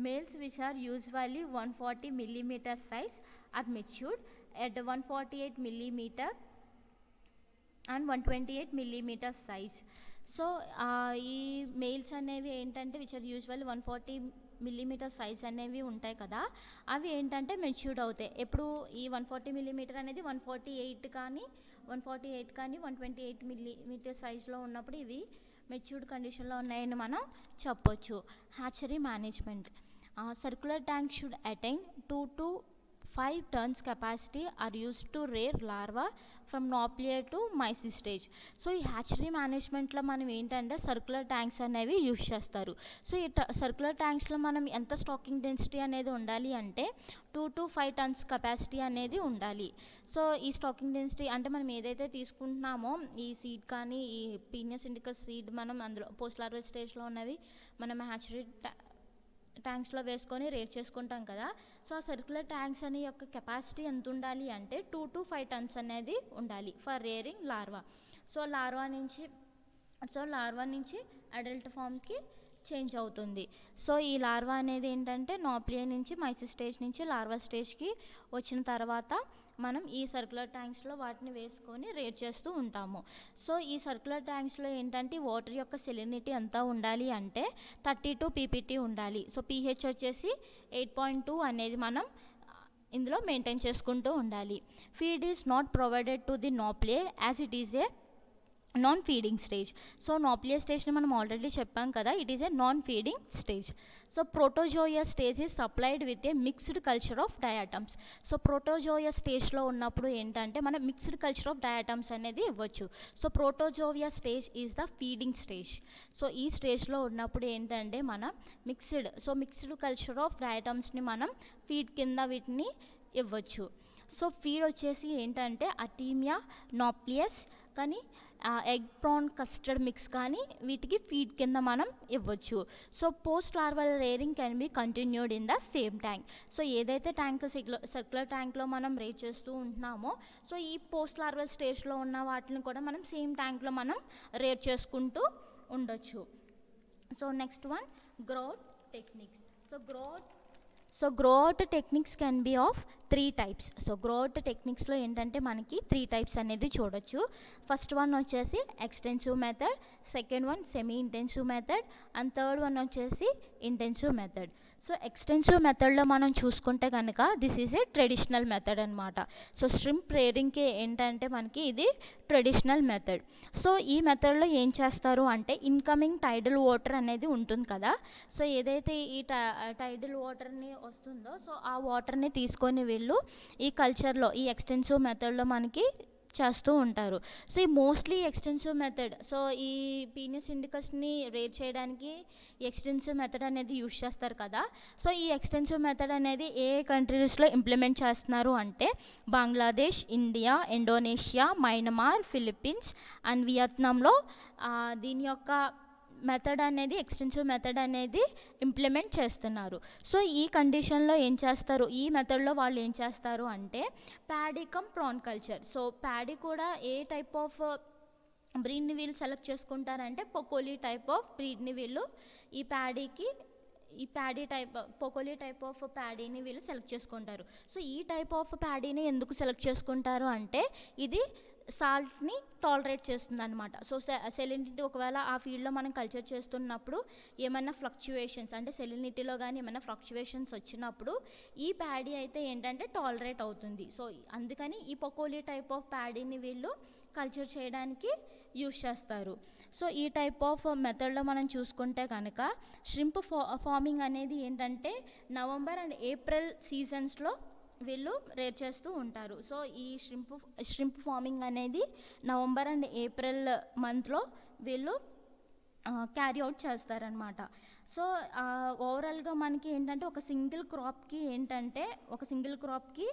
Males which are usually 140 millimeter size are matured at 148 millimeter and 128 millimeter size. So ఈ మెయిల్స్ అనేవి ఏంటంటే which are usually 140 millimeter size అనేవి ఉంటాయి కదా, అవి ఏంటంటే మెచ్యూర్డ్ అవుతాయి. ఎప్పుడు ఈ 140 millimeter అనేది 148 కానీ 128 millimeter సైజ్లో ఉన్నప్పుడు ఇవి మెచ్యూర్డ్ కండిషన్లో ఉన్నాయని మనం చెప్పొచ్చు. Hatchery management. Circular tank should attain 2 to 5 tons capacity are used to rear larva from nauplier to mysis stage. So ఈ హ్యాచరీ మేనేజ్మెంట్లో మనం ఏంటంటే సర్క్యులర్ ట్యాంక్స్ అనేవి యూజ్ చేస్తారు. సో ఈ సర్క్యులర్ ట్యాంక్స్లో మనం ఎంత స్టాకింగ్ డెన్సిటీ అనేది ఉండాలి అంటే 2 to 5 tons కెపాసిటీ అనేది ఉండాలి. సో ఈ స్టాకింగ్ డెన్సిటీ అంటే మనం ఏదైతే తీసుకుంటున్నామో ఈ సీడ్ కానీ ఈ పీనియస్ ఇండికస్ సీడ్ మనం అందులో పోస్ట్ లార్వల్ స్టేజ్లో ఉన్నవి మనం హ్యాచరీ ట్యాంక్స్లో వేసుకొని రేట్ చేసుకుంటాం కదా. సో ఆ సర్క్యులర్ ట్యాంక్స్ అనే యొక్క కెపాసిటీ ఎంత ఉండాలి అంటే 2 to 5 tons అనేది ఉండాలి for rearing larva. So larva నుంచి అడల్ట్ ఫామ్కి చేంజ్ అవుతుంది. సో ఈ లార్వా అనేది ఏంటంటే నాప్లియర్ నుంచి మైసిస్ స్టేజ్ నుంచి లార్వా స్టేజ్కి వచ్చిన తర్వాత మనం ఈ సర్క్యులర్ ట్యాంక్స్లో వాటిని వేసుకొని రేట్ చేస్తూ ఉంటాము. సో ఈ సర్క్యులర్ ట్యాంక్స్లో ఏంటంటే వాటర్ యొక్క సెలినిటీ ఎంత ఉండాలి అంటే 32 ppt ఉండాలి. సో pH వచ్చేసి 8.2 అనేది మనం ఇందులో మెయింటైన్ చేసుకుంటూ ఉండాలి. Feed is not provided to the nauplii as it is a non feeding stage. So nauplii స్టేజ్ని మనం ఆల్రెడీ చెప్పాం కదా, it is a non feeding stage. So protozoea stage is supplied with a mixed culture of diatoms. So protozoea స్టేజ్లో ఉన్నప్పుడు ఏంటంటే మనం mixed culture of diatoms అనేది ఇవ్వచ్చు. So protozoea stage is the feeding stage. So ఈ స్టేజ్లో ఉన్నప్పుడు ఏంటంటే మనం మిక్స్డ్ కల్చర్ ఆఫ్ డయాటమ్స్ని మనం ఫీడ్ కింద వీటిని ఇవ్వచ్చు. సో ఫీడ్ వచ్చేసి ఏంటంటే అటీమియా, నాప్లియస్ కానీ ఎగ్ ప్రాన్ కస్టర్డ్ మిక్స్ కానీ వీటికి ఫీడ్ కింద మనం ఇవ్వచ్చు. So post larval rearing can be continued in the same tank. So ఏదైతే ట్యాంక్ సర్క్యులర్ ట్యాంక్లో మనం రేట్ చేస్తూ ఉంటున్నామో సో ఈ పోస్ట్ లార్వల్ స్టేజ్లో ఉన్న వాటిని కూడా మనం సేమ్ ట్యాంక్లో మనం రేట్ చేసుకుంటూ ఉండొచ్చు. So next one growth techniques. So growth techniques can be of 3 types. So growth టెక్నిక్స్లో ఏంటంటే మనకి 3 types అనేది చూడొచ్చు. ఫస్ట్ వన్ వచ్చేసి extensive method, second one semi intensive method and third one వచ్చేసి ఇంటెన్సివ్ మెథడ్. సో ఎక్స్టెన్సివ్ మెథడ్లో మనం చూసుకుంటే కనుక this is a traditional method అనమాట. సో ష్రింప్ రేరింగ్కి ఏంటంటే మనకి ఇది ట్రెడిషనల్ మెథడ్. సో ఈ మెథడ్లో ఏం చేస్తారు అంటే ఇన్కమింగ్ టైడల్ వాటర్ అనేది ఉంటుంది కదా, సో ఏదైతే ఈ టైడల్ వాటర్ని వస్తుందో సో ఆ వాటర్ని తీసుకొని వీళ్ళు ఈ కల్చర్లో ఈ ఎక్స్టెన్సివ్ మెథడ్లో మనకి చేస్తూ ఉంటారు. సో ఈ మోస్ట్లీ ఎక్స్టెన్సివ్ మెథడ్, సో ఈ పీనియస్ ఇండికస్ని రేట్ చేయడానికి ఎక్స్టెన్సివ్ మెథడ్ అనేది యూజ్ చేస్తారు కదా. సో ఈ ఎక్స్టెన్సివ్ మెథడ్ అనేది ఏ కంట్రీస్లో ఇంప్లిమెంట్ చేస్తున్నారు అంటే Bangladesh, India, Indonesia, Myanmar, Philippines and వియత్నాంలో దీని యొక్క మెథడ్ అనేది ఎక్స్టెన్సివ్ మెథడ్ అనేది ఇంప్లిమెంట్ చేస్తున్నారు. సో ఈ కండిషన్లో ఏం చేస్తారు, ఈ మెథడ్లో వాళ్ళు ఏం చేస్తారు అంటే paddy cum prawn culture. So paddy కూడా ఏ టైప్ ఆఫ్ బ్రీడ్ని వీళ్ళు సెలెక్ట్ చేసుకుంటారంటే పొకోలీ టైప్ ఆఫ్ బ్రీడ్ని వీళ్ళు ఈ ప్యాడీ పొకోలీ టైప్ ఆఫ్ ప్యాడీని వీళ్ళు సెలెక్ట్ చేసుకుంటారు. సో ఈ టైప్ ఆఫ్ ప్యాడీని ఎందుకు సెలెక్ట్ చేసుకుంటారు అంటే ఇది సాల్ట్ని టాలరేట్ చేస్తుంది అనమాట. సో సెలినిటీ ఒకవేళ ఆ ఫీల్డ్లో మనం కల్చర్ చేస్తున్నప్పుడు ఏమైనా ఫ్లక్చువేషన్స్ అంటే సెలినిటీలో కానీ ఏమైనా ఫ్లక్చువేషన్స్ వచ్చినప్పుడు ఈ ప్యాడీ అయితే ఏంటంటే టాలరేట్ అవుతుంది. సో అందుకని ఈ పొకోలీ టైప్ ఆఫ్ ప్యాడీని వీళ్ళు కల్చర్ చేయడానికి యూజ్ చేస్తారు. సో ఈ టైప్ ఆఫ్ మెథడ్లో మనం చూసుకుంటే కనుక ష్రింప్ ఫార్మింగ్ అనేది ఏంటంటే నవంబర్ అండ్ ఏప్రిల్ సీజన్స్లో వీళ్ళు రేట్ చేస్తూ ఉంటారు. సో ఈ ష్రింప్ ఫార్మింగ్ అనేది నవంబర్ అండ్ ఏప్రిల్ మంత్లో వీళ్ళు క్యారీ అవుట్ చేస్తారనమాట. సో ఓవరాల్గా మనకి ఏంటంటే ఒక సింగిల్ క్రాప్కి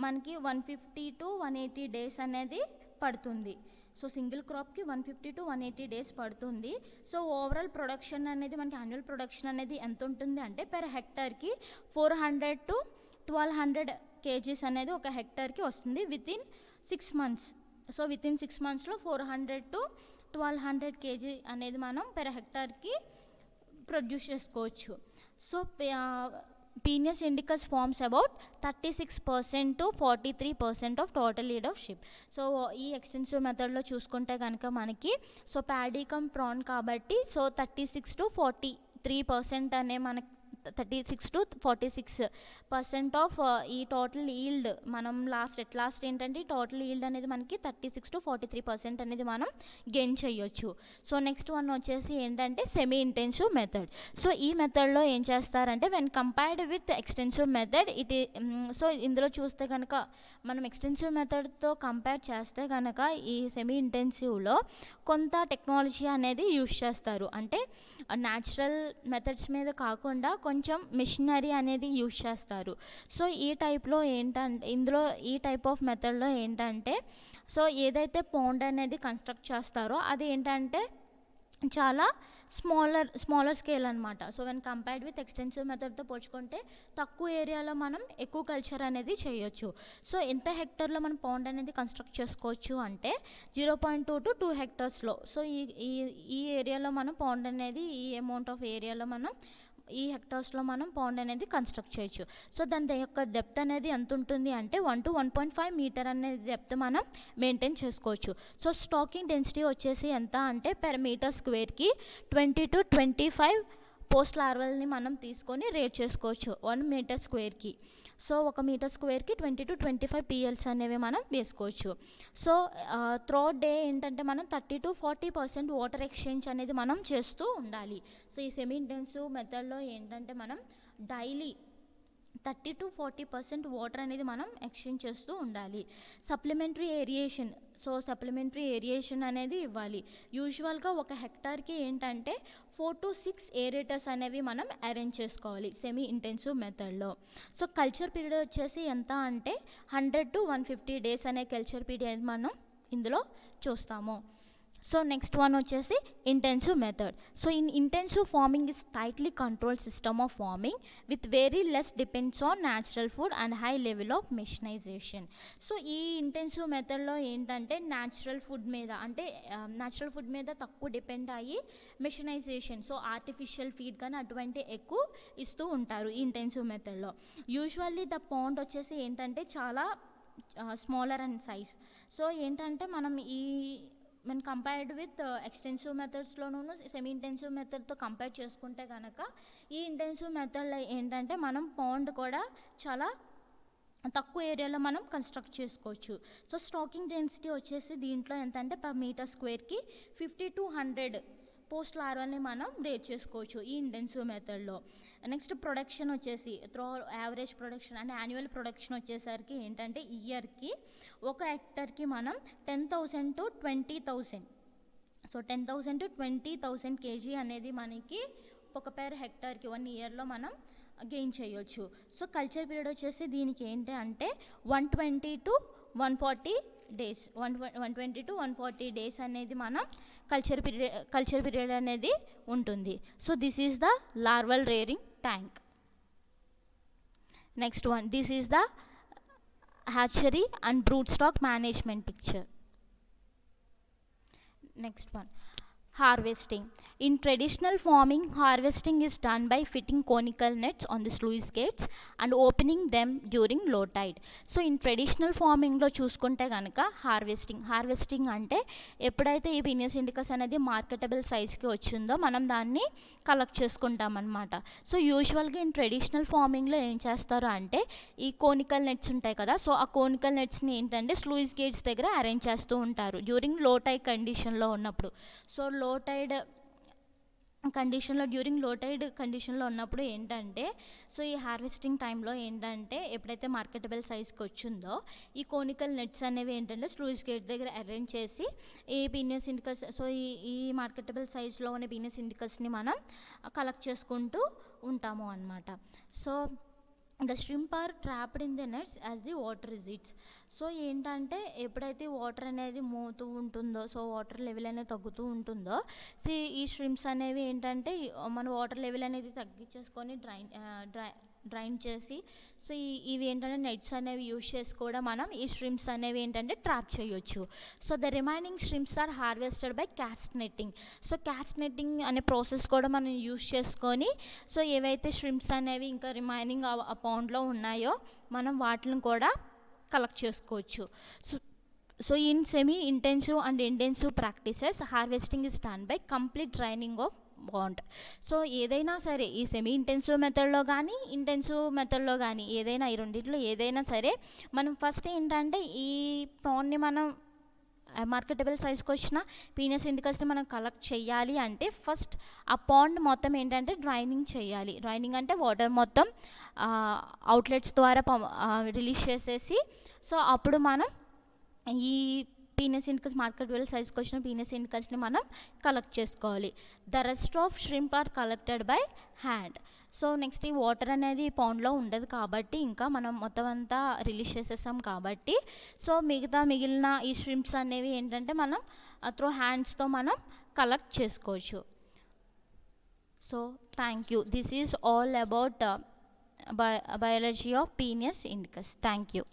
మనకి 150 to 180 డేస్ అనేది పడుతుంది. సో సింగిల్ క్రాప్కి 150 to 180 డేస్ పడుతుంది. సో ఓవరాల్ ప్రొడక్షన్ అనేది మనకి యాన్యువల్ ప్రొడక్షన్ అనేది ఎంత ఉంటుంది అంటే పెర్ హెక్టార్కి 400 to 1200 కేజీస్ అనేది ఒక హెక్టార్కి వస్తుంది వితిన్ 6 months. సో వితిన్ 6 monthsలో 400 to 1200 కేజీ అనేది మనం పెర్ హెక్టార్కి ప్రొడ్యూస్ చేసుకోవచ్చు. So Penaeus indicus forms about 36% to 43% of total yield of shrimp. So ఈ ఎక్స్టెన్సివ్ మెథడ్లో చూసుకుంటే కనుక మనకి సో ప్యాడీ కమ్ ప్రాన్ కాబట్టి సో 36 to 43% అనే మనకి 36 to 46% ఆఫ్ ఈ టోటల్ ఈల్డ్ మనం లాస్ట్ ఏంటంటే టోటల్ ఈల్డ్ అనేది మనకి 36 to 43% అనేది మనం గెయిన్ చేయొచ్చు. సో నెక్స్ట్ వన్ వచ్చేసి ఏంటంటే సెమీ ఇంటెన్సివ్ మెథడ్. సో ఈ మెథడ్లో ఏం చేస్తారంటే when compared with extensive method so ఇందులో చూస్తే కనుక మనం ఎక్స్టెన్సివ్ మెథడ్తో కంపేర్ చేస్తే కనుక ఈ సెమీ ఇంటెన్సివ్లో కొంత టెక్నాలజీ అనేది యూజ్ చేస్తారు. అంటే న్యాచురల్ మెథడ్స్ మీద కాకుండా కొంచెం మిషనరీ అనేది యూజ్ చేస్తారు. సో ఈ టైప్ ఆఫ్ మెథడ్లో ఏంటంటే సో ఏదైతే పాండ్ అనేది కన్స్ట్రక్ట్ చేస్తారో అది ఏంటంటే చాలా స్మాలర్ స్కేల్ అనమాట. So when compared with extensive మెథడ్తో పోల్చుకుంటే తక్కువ ఏరియాలో మనం ఎక్కువ కల్చర్ అనేది చేయొచ్చు. సో ఎంత హెక్టర్లో మనం పాండ్ అనేది కన్స్ట్రక్ట్ చేసుకోవచ్చు అంటే 0.2 to 2 hectaresలో. సో ఈ ఏరియాలో మనం పాండ్ అనేది ఈ అమౌంట్ ఆఫ్ ఏరియాలో మనం ఈ హెక్టార్స్లో మనం పాండ్ అనేది కన్స్ట్రక్ట్ చేయొచ్చు. సో దాని యొక్క డెప్త్ అనేది ఎంత ఉంటుంది అంటే 1 to 1.5 మీటర్ అనేది డెప్త్ మనం మెయింటైన్ చేసుకోవచ్చు. సో స్టాకింగ్ డెన్సిటీ వచ్చేసి ఎంత అంటే పెర్ మీటర్ స్క్వేర్కి 20 to 25 పోస్ట్ లార్వల్ని మనం తీసుకొని రేట్ చేసుకోవచ్చు 1 మీటర్ స్క్వేర్కి. సో 1 మీటర్ స్క్వేర్కి 20 to 25 PLs అనేవి మనం వేసుకోవచ్చు. సో త్రూఅవుట్ డే ఏంటంటే మనం 30 to 40% వాటర్ ఎక్స్చేంజ్ అనేది మనం చేస్తూ ఉండాలి. సో ఈ సెమీ ఇంటెన్సివ్ మెథడ్లో ఏంటంటే మనం డైలీ 30 to 40% వాటర్ అనేది మనం ఎక్స్చేంజ్ చేస్తూ ఉండాలి. సప్లిమెంటరీ ఏరియేషన్ అనేది ఇవ్వాలి. యూజువల్గా ఒక హెక్టార్కి ఏంటంటే 4 to 6 ఏరేటర్స్ అనేవి మనం అరేంజ్ చేసుకోవాలి సెమీ ఇంటెన్సివ్ మెథడ్లో. సో కల్చర్ పీరియడ్ వచ్చేసి ఎంత అంటే 100 to 150 డేస్ అనే కల్చర్ పీరియడ్ మనం ఇందులో చూస్తాము. సో నెక్స్ట్ వన్ వచ్చేసి intensive method. So intensive farming is tightly controlled system of farming with very less depends on natural food and high level of mechanisation. So ఈ intensive మెథడ్లో ఏంటంటే natural food మీద తక్కువ depend అయ్యి మెషనైజేషన్ so artificial feed కానీ అటువంటి ఎక్కువ ఇస్తూ ఉంటారు ఈ ఇంటెన్సివ్ మెథడ్లో. యూజువల్లీ ద పాండ్ వచ్చేసి ఏంటంటే చాలా స్మాలర్ అండ్ సైజ్. సో ఏంటంటే మనం కంపేర్డ్ విత్ ఎక్స్టెన్సివ్ మెథడ్స్లోనూ సెమీ ఇంటెన్సివ్ మెథడ్తో కంపేర్ చేసుకుంటే కనుక ఈ ఇంటెన్సివ్ మెథడ్లో ఏంటంటే మనం పాండ్ కూడా చాలా తక్కువ ఏరియాలో మనం కన్స్ట్రక్ట్ చేసుకోవచ్చు. సో స్టాకింగ్ డెన్సిటీ వచ్చేసి దీంట్లో ఎంత అంటే పర్ మీటర్ స్క్వేర్కి 50 to 100 పోస్ట్ లార్వాల్ని మనం రేట్ చేసుకోవచ్చు ఈ ఇంటెన్సివ్ మెథడ్లో. నెక్స్ట్ ప్రొడక్షన్ వచ్చేసి యావరేజ్ ప్రొడక్షన్ అంటే యాన్యువల్ ప్రొడక్షన్ వచ్చేసరికి ఏంటంటే ఇయర్కి ఒక హెక్టర్కి మనం 10,000 to 20,000 సో 10,000 to 20,000 కేజీ అనేది మనకి ఒక పెర్ హెక్టర్కి 1 ఇయర్లో మనం గెయిన్ చేయొచ్చు. సో కల్చర్ పీరియడ్ వచ్చేసి దీనికి ఏంటి అంటే 120 to 140 డేస్ 120 to 140 డేస్ అనేది మనం కల్చర్ పీరియడ్ అనేది ఉంటుంది. So this is the larval rearing tank. Next one, this is the hatchery and brood stock management picture. Next one, harvesting. In traditional farming, harvesting is done by fitting conical nets on the sluice gates and opening them during low tide. So in traditional farming lo chusukunte ganaka harvesting ante eppudaithe ee Penis indicus anedi marketable size ki vachindo manam danni collect చేసుకుంటాం అనమాట. So యూజువల్గా in traditional ఫార్మింగ్లో ఏం చేస్తారు అంటే ఈ conical nets ఉంటాయి కదా, so ఆ కోనికల్ నెట్స్ని ఏంటంటే స్లూయిస్ గేట్స్ దగ్గర అరేంజ్ చేస్తూ ఉంటారు డ్యూరింగ్ లో టైడ్ కండిషన్లో ఉన్నప్పుడు. సో లో టైడ్ కండిషన్లో డ్యూరింగ్ లో టైడ్ కండిషన్లో ఉన్నప్పుడు ఏంటంటే, సో ఈ హార్వెస్టింగ్ టైంలో ఏంటంటే ఎప్పుడైతే మార్కెటబుల్ సైజ్కి వచ్చిందో ఈ కోనికల్ నెట్స్ అనేవి ఏంటంటే స్లూయిస్ గేట్ దగ్గర అరేంజ్ చేసి ఈ పీనియస్ ఇండికస్, సో ఈ మార్కెటబుల్ సైజ్లో ఉన్న పీనియస్ ఇండికస్ని మనం కలెక్ట్ చేసుకుంటూ ఉంటాము అన్నమాట. So the shrimp are trapped in the nets as the water recedes. So ఏంటంటే ఎప్పుడైతే వాటర్ అనేది మోతూ ఉంటుందో, సో వాటర్ లెవెల్ అనేది తగ్గుతూ ఉంటుందో, సో ఈ షింప్స్ అనేవి ఏంటంటే మన వాటర్ లెవెల్ అనేది తగ్గించేసుకొని డ్రైన్ చేసి, సో ఇవి ఏంటంటే నెట్స్ అనేవి యూజ్ చేసి కూడా మనం ఈ షింప్స్ అనేవి ఏంటంటే ట్రాప్ చేయొచ్చు. So the remaining shrimps are harvested by cast netting. So cast netting అనే ప్రాసెస్ కూడా మనం యూజ్ చేసుకొని, సో ఏవైతే షింప్స్ అనేవి ఇంకా రిమైనింగ్ ఆ పౌండ్లో ఉన్నాయో మనం వాటిని కూడా కలెక్ట్ చేసుకోవచ్చు. So in semi intensive and intensive practices harvesting is done by complete draining of bond. So ఏదైనా సరే ఈ సెమీ ఇంటెన్సివ్ మెథడ్లో కానీ ఇంటెన్సివ్ మెథడ్లో కానీ ఏదైనా ఈ రెండింటిలో ఏదైనా సరే మనం ఫస్ట్ ఏంటంటే ఈ ప్రాన్ని మనం మార్కెటబుల్ సైజ్కి వచ్చిన పీనియస్ ఇండికస్ని మనం కలెక్ట్ చేయాలి అంటే ఫస్ట్ ఆ పాండ్ మొత్తం ఏంటంటే డ్రైనింగ్ చేయాలి. డ్రైనింగ్ అంటే వాటర్ మొత్తం అవుట్లెట్స్ ద్వారా రిలీజ్ చేసేసి, సో అప్పుడు మనం ఈ పీనియస్ ఇండికస్ మార్కెటబుల్ సైజ్కి వచ్చిన పీనియస్ ఇండికస్ని మనం కలెక్ట్ చేసుకోవాలి. The rest of shrimp are collected by hand. So next ఈ వాటర్ అనేది పౌండ్లో ఉండదు కాబట్టి ఇంకా మనం మొత్తం అంతా రిలీజ్ చేసేసాం కాబట్టి, సో మిగిలిన ఈ షింప్స్ అనేవి ఏంటంటే మనం త్రూ హ్యాండ్స్తో మనం కలెక్ట్ చేసుకోవచ్చు. So thank you. This is all about biology of Penaeus indicus. Thank you.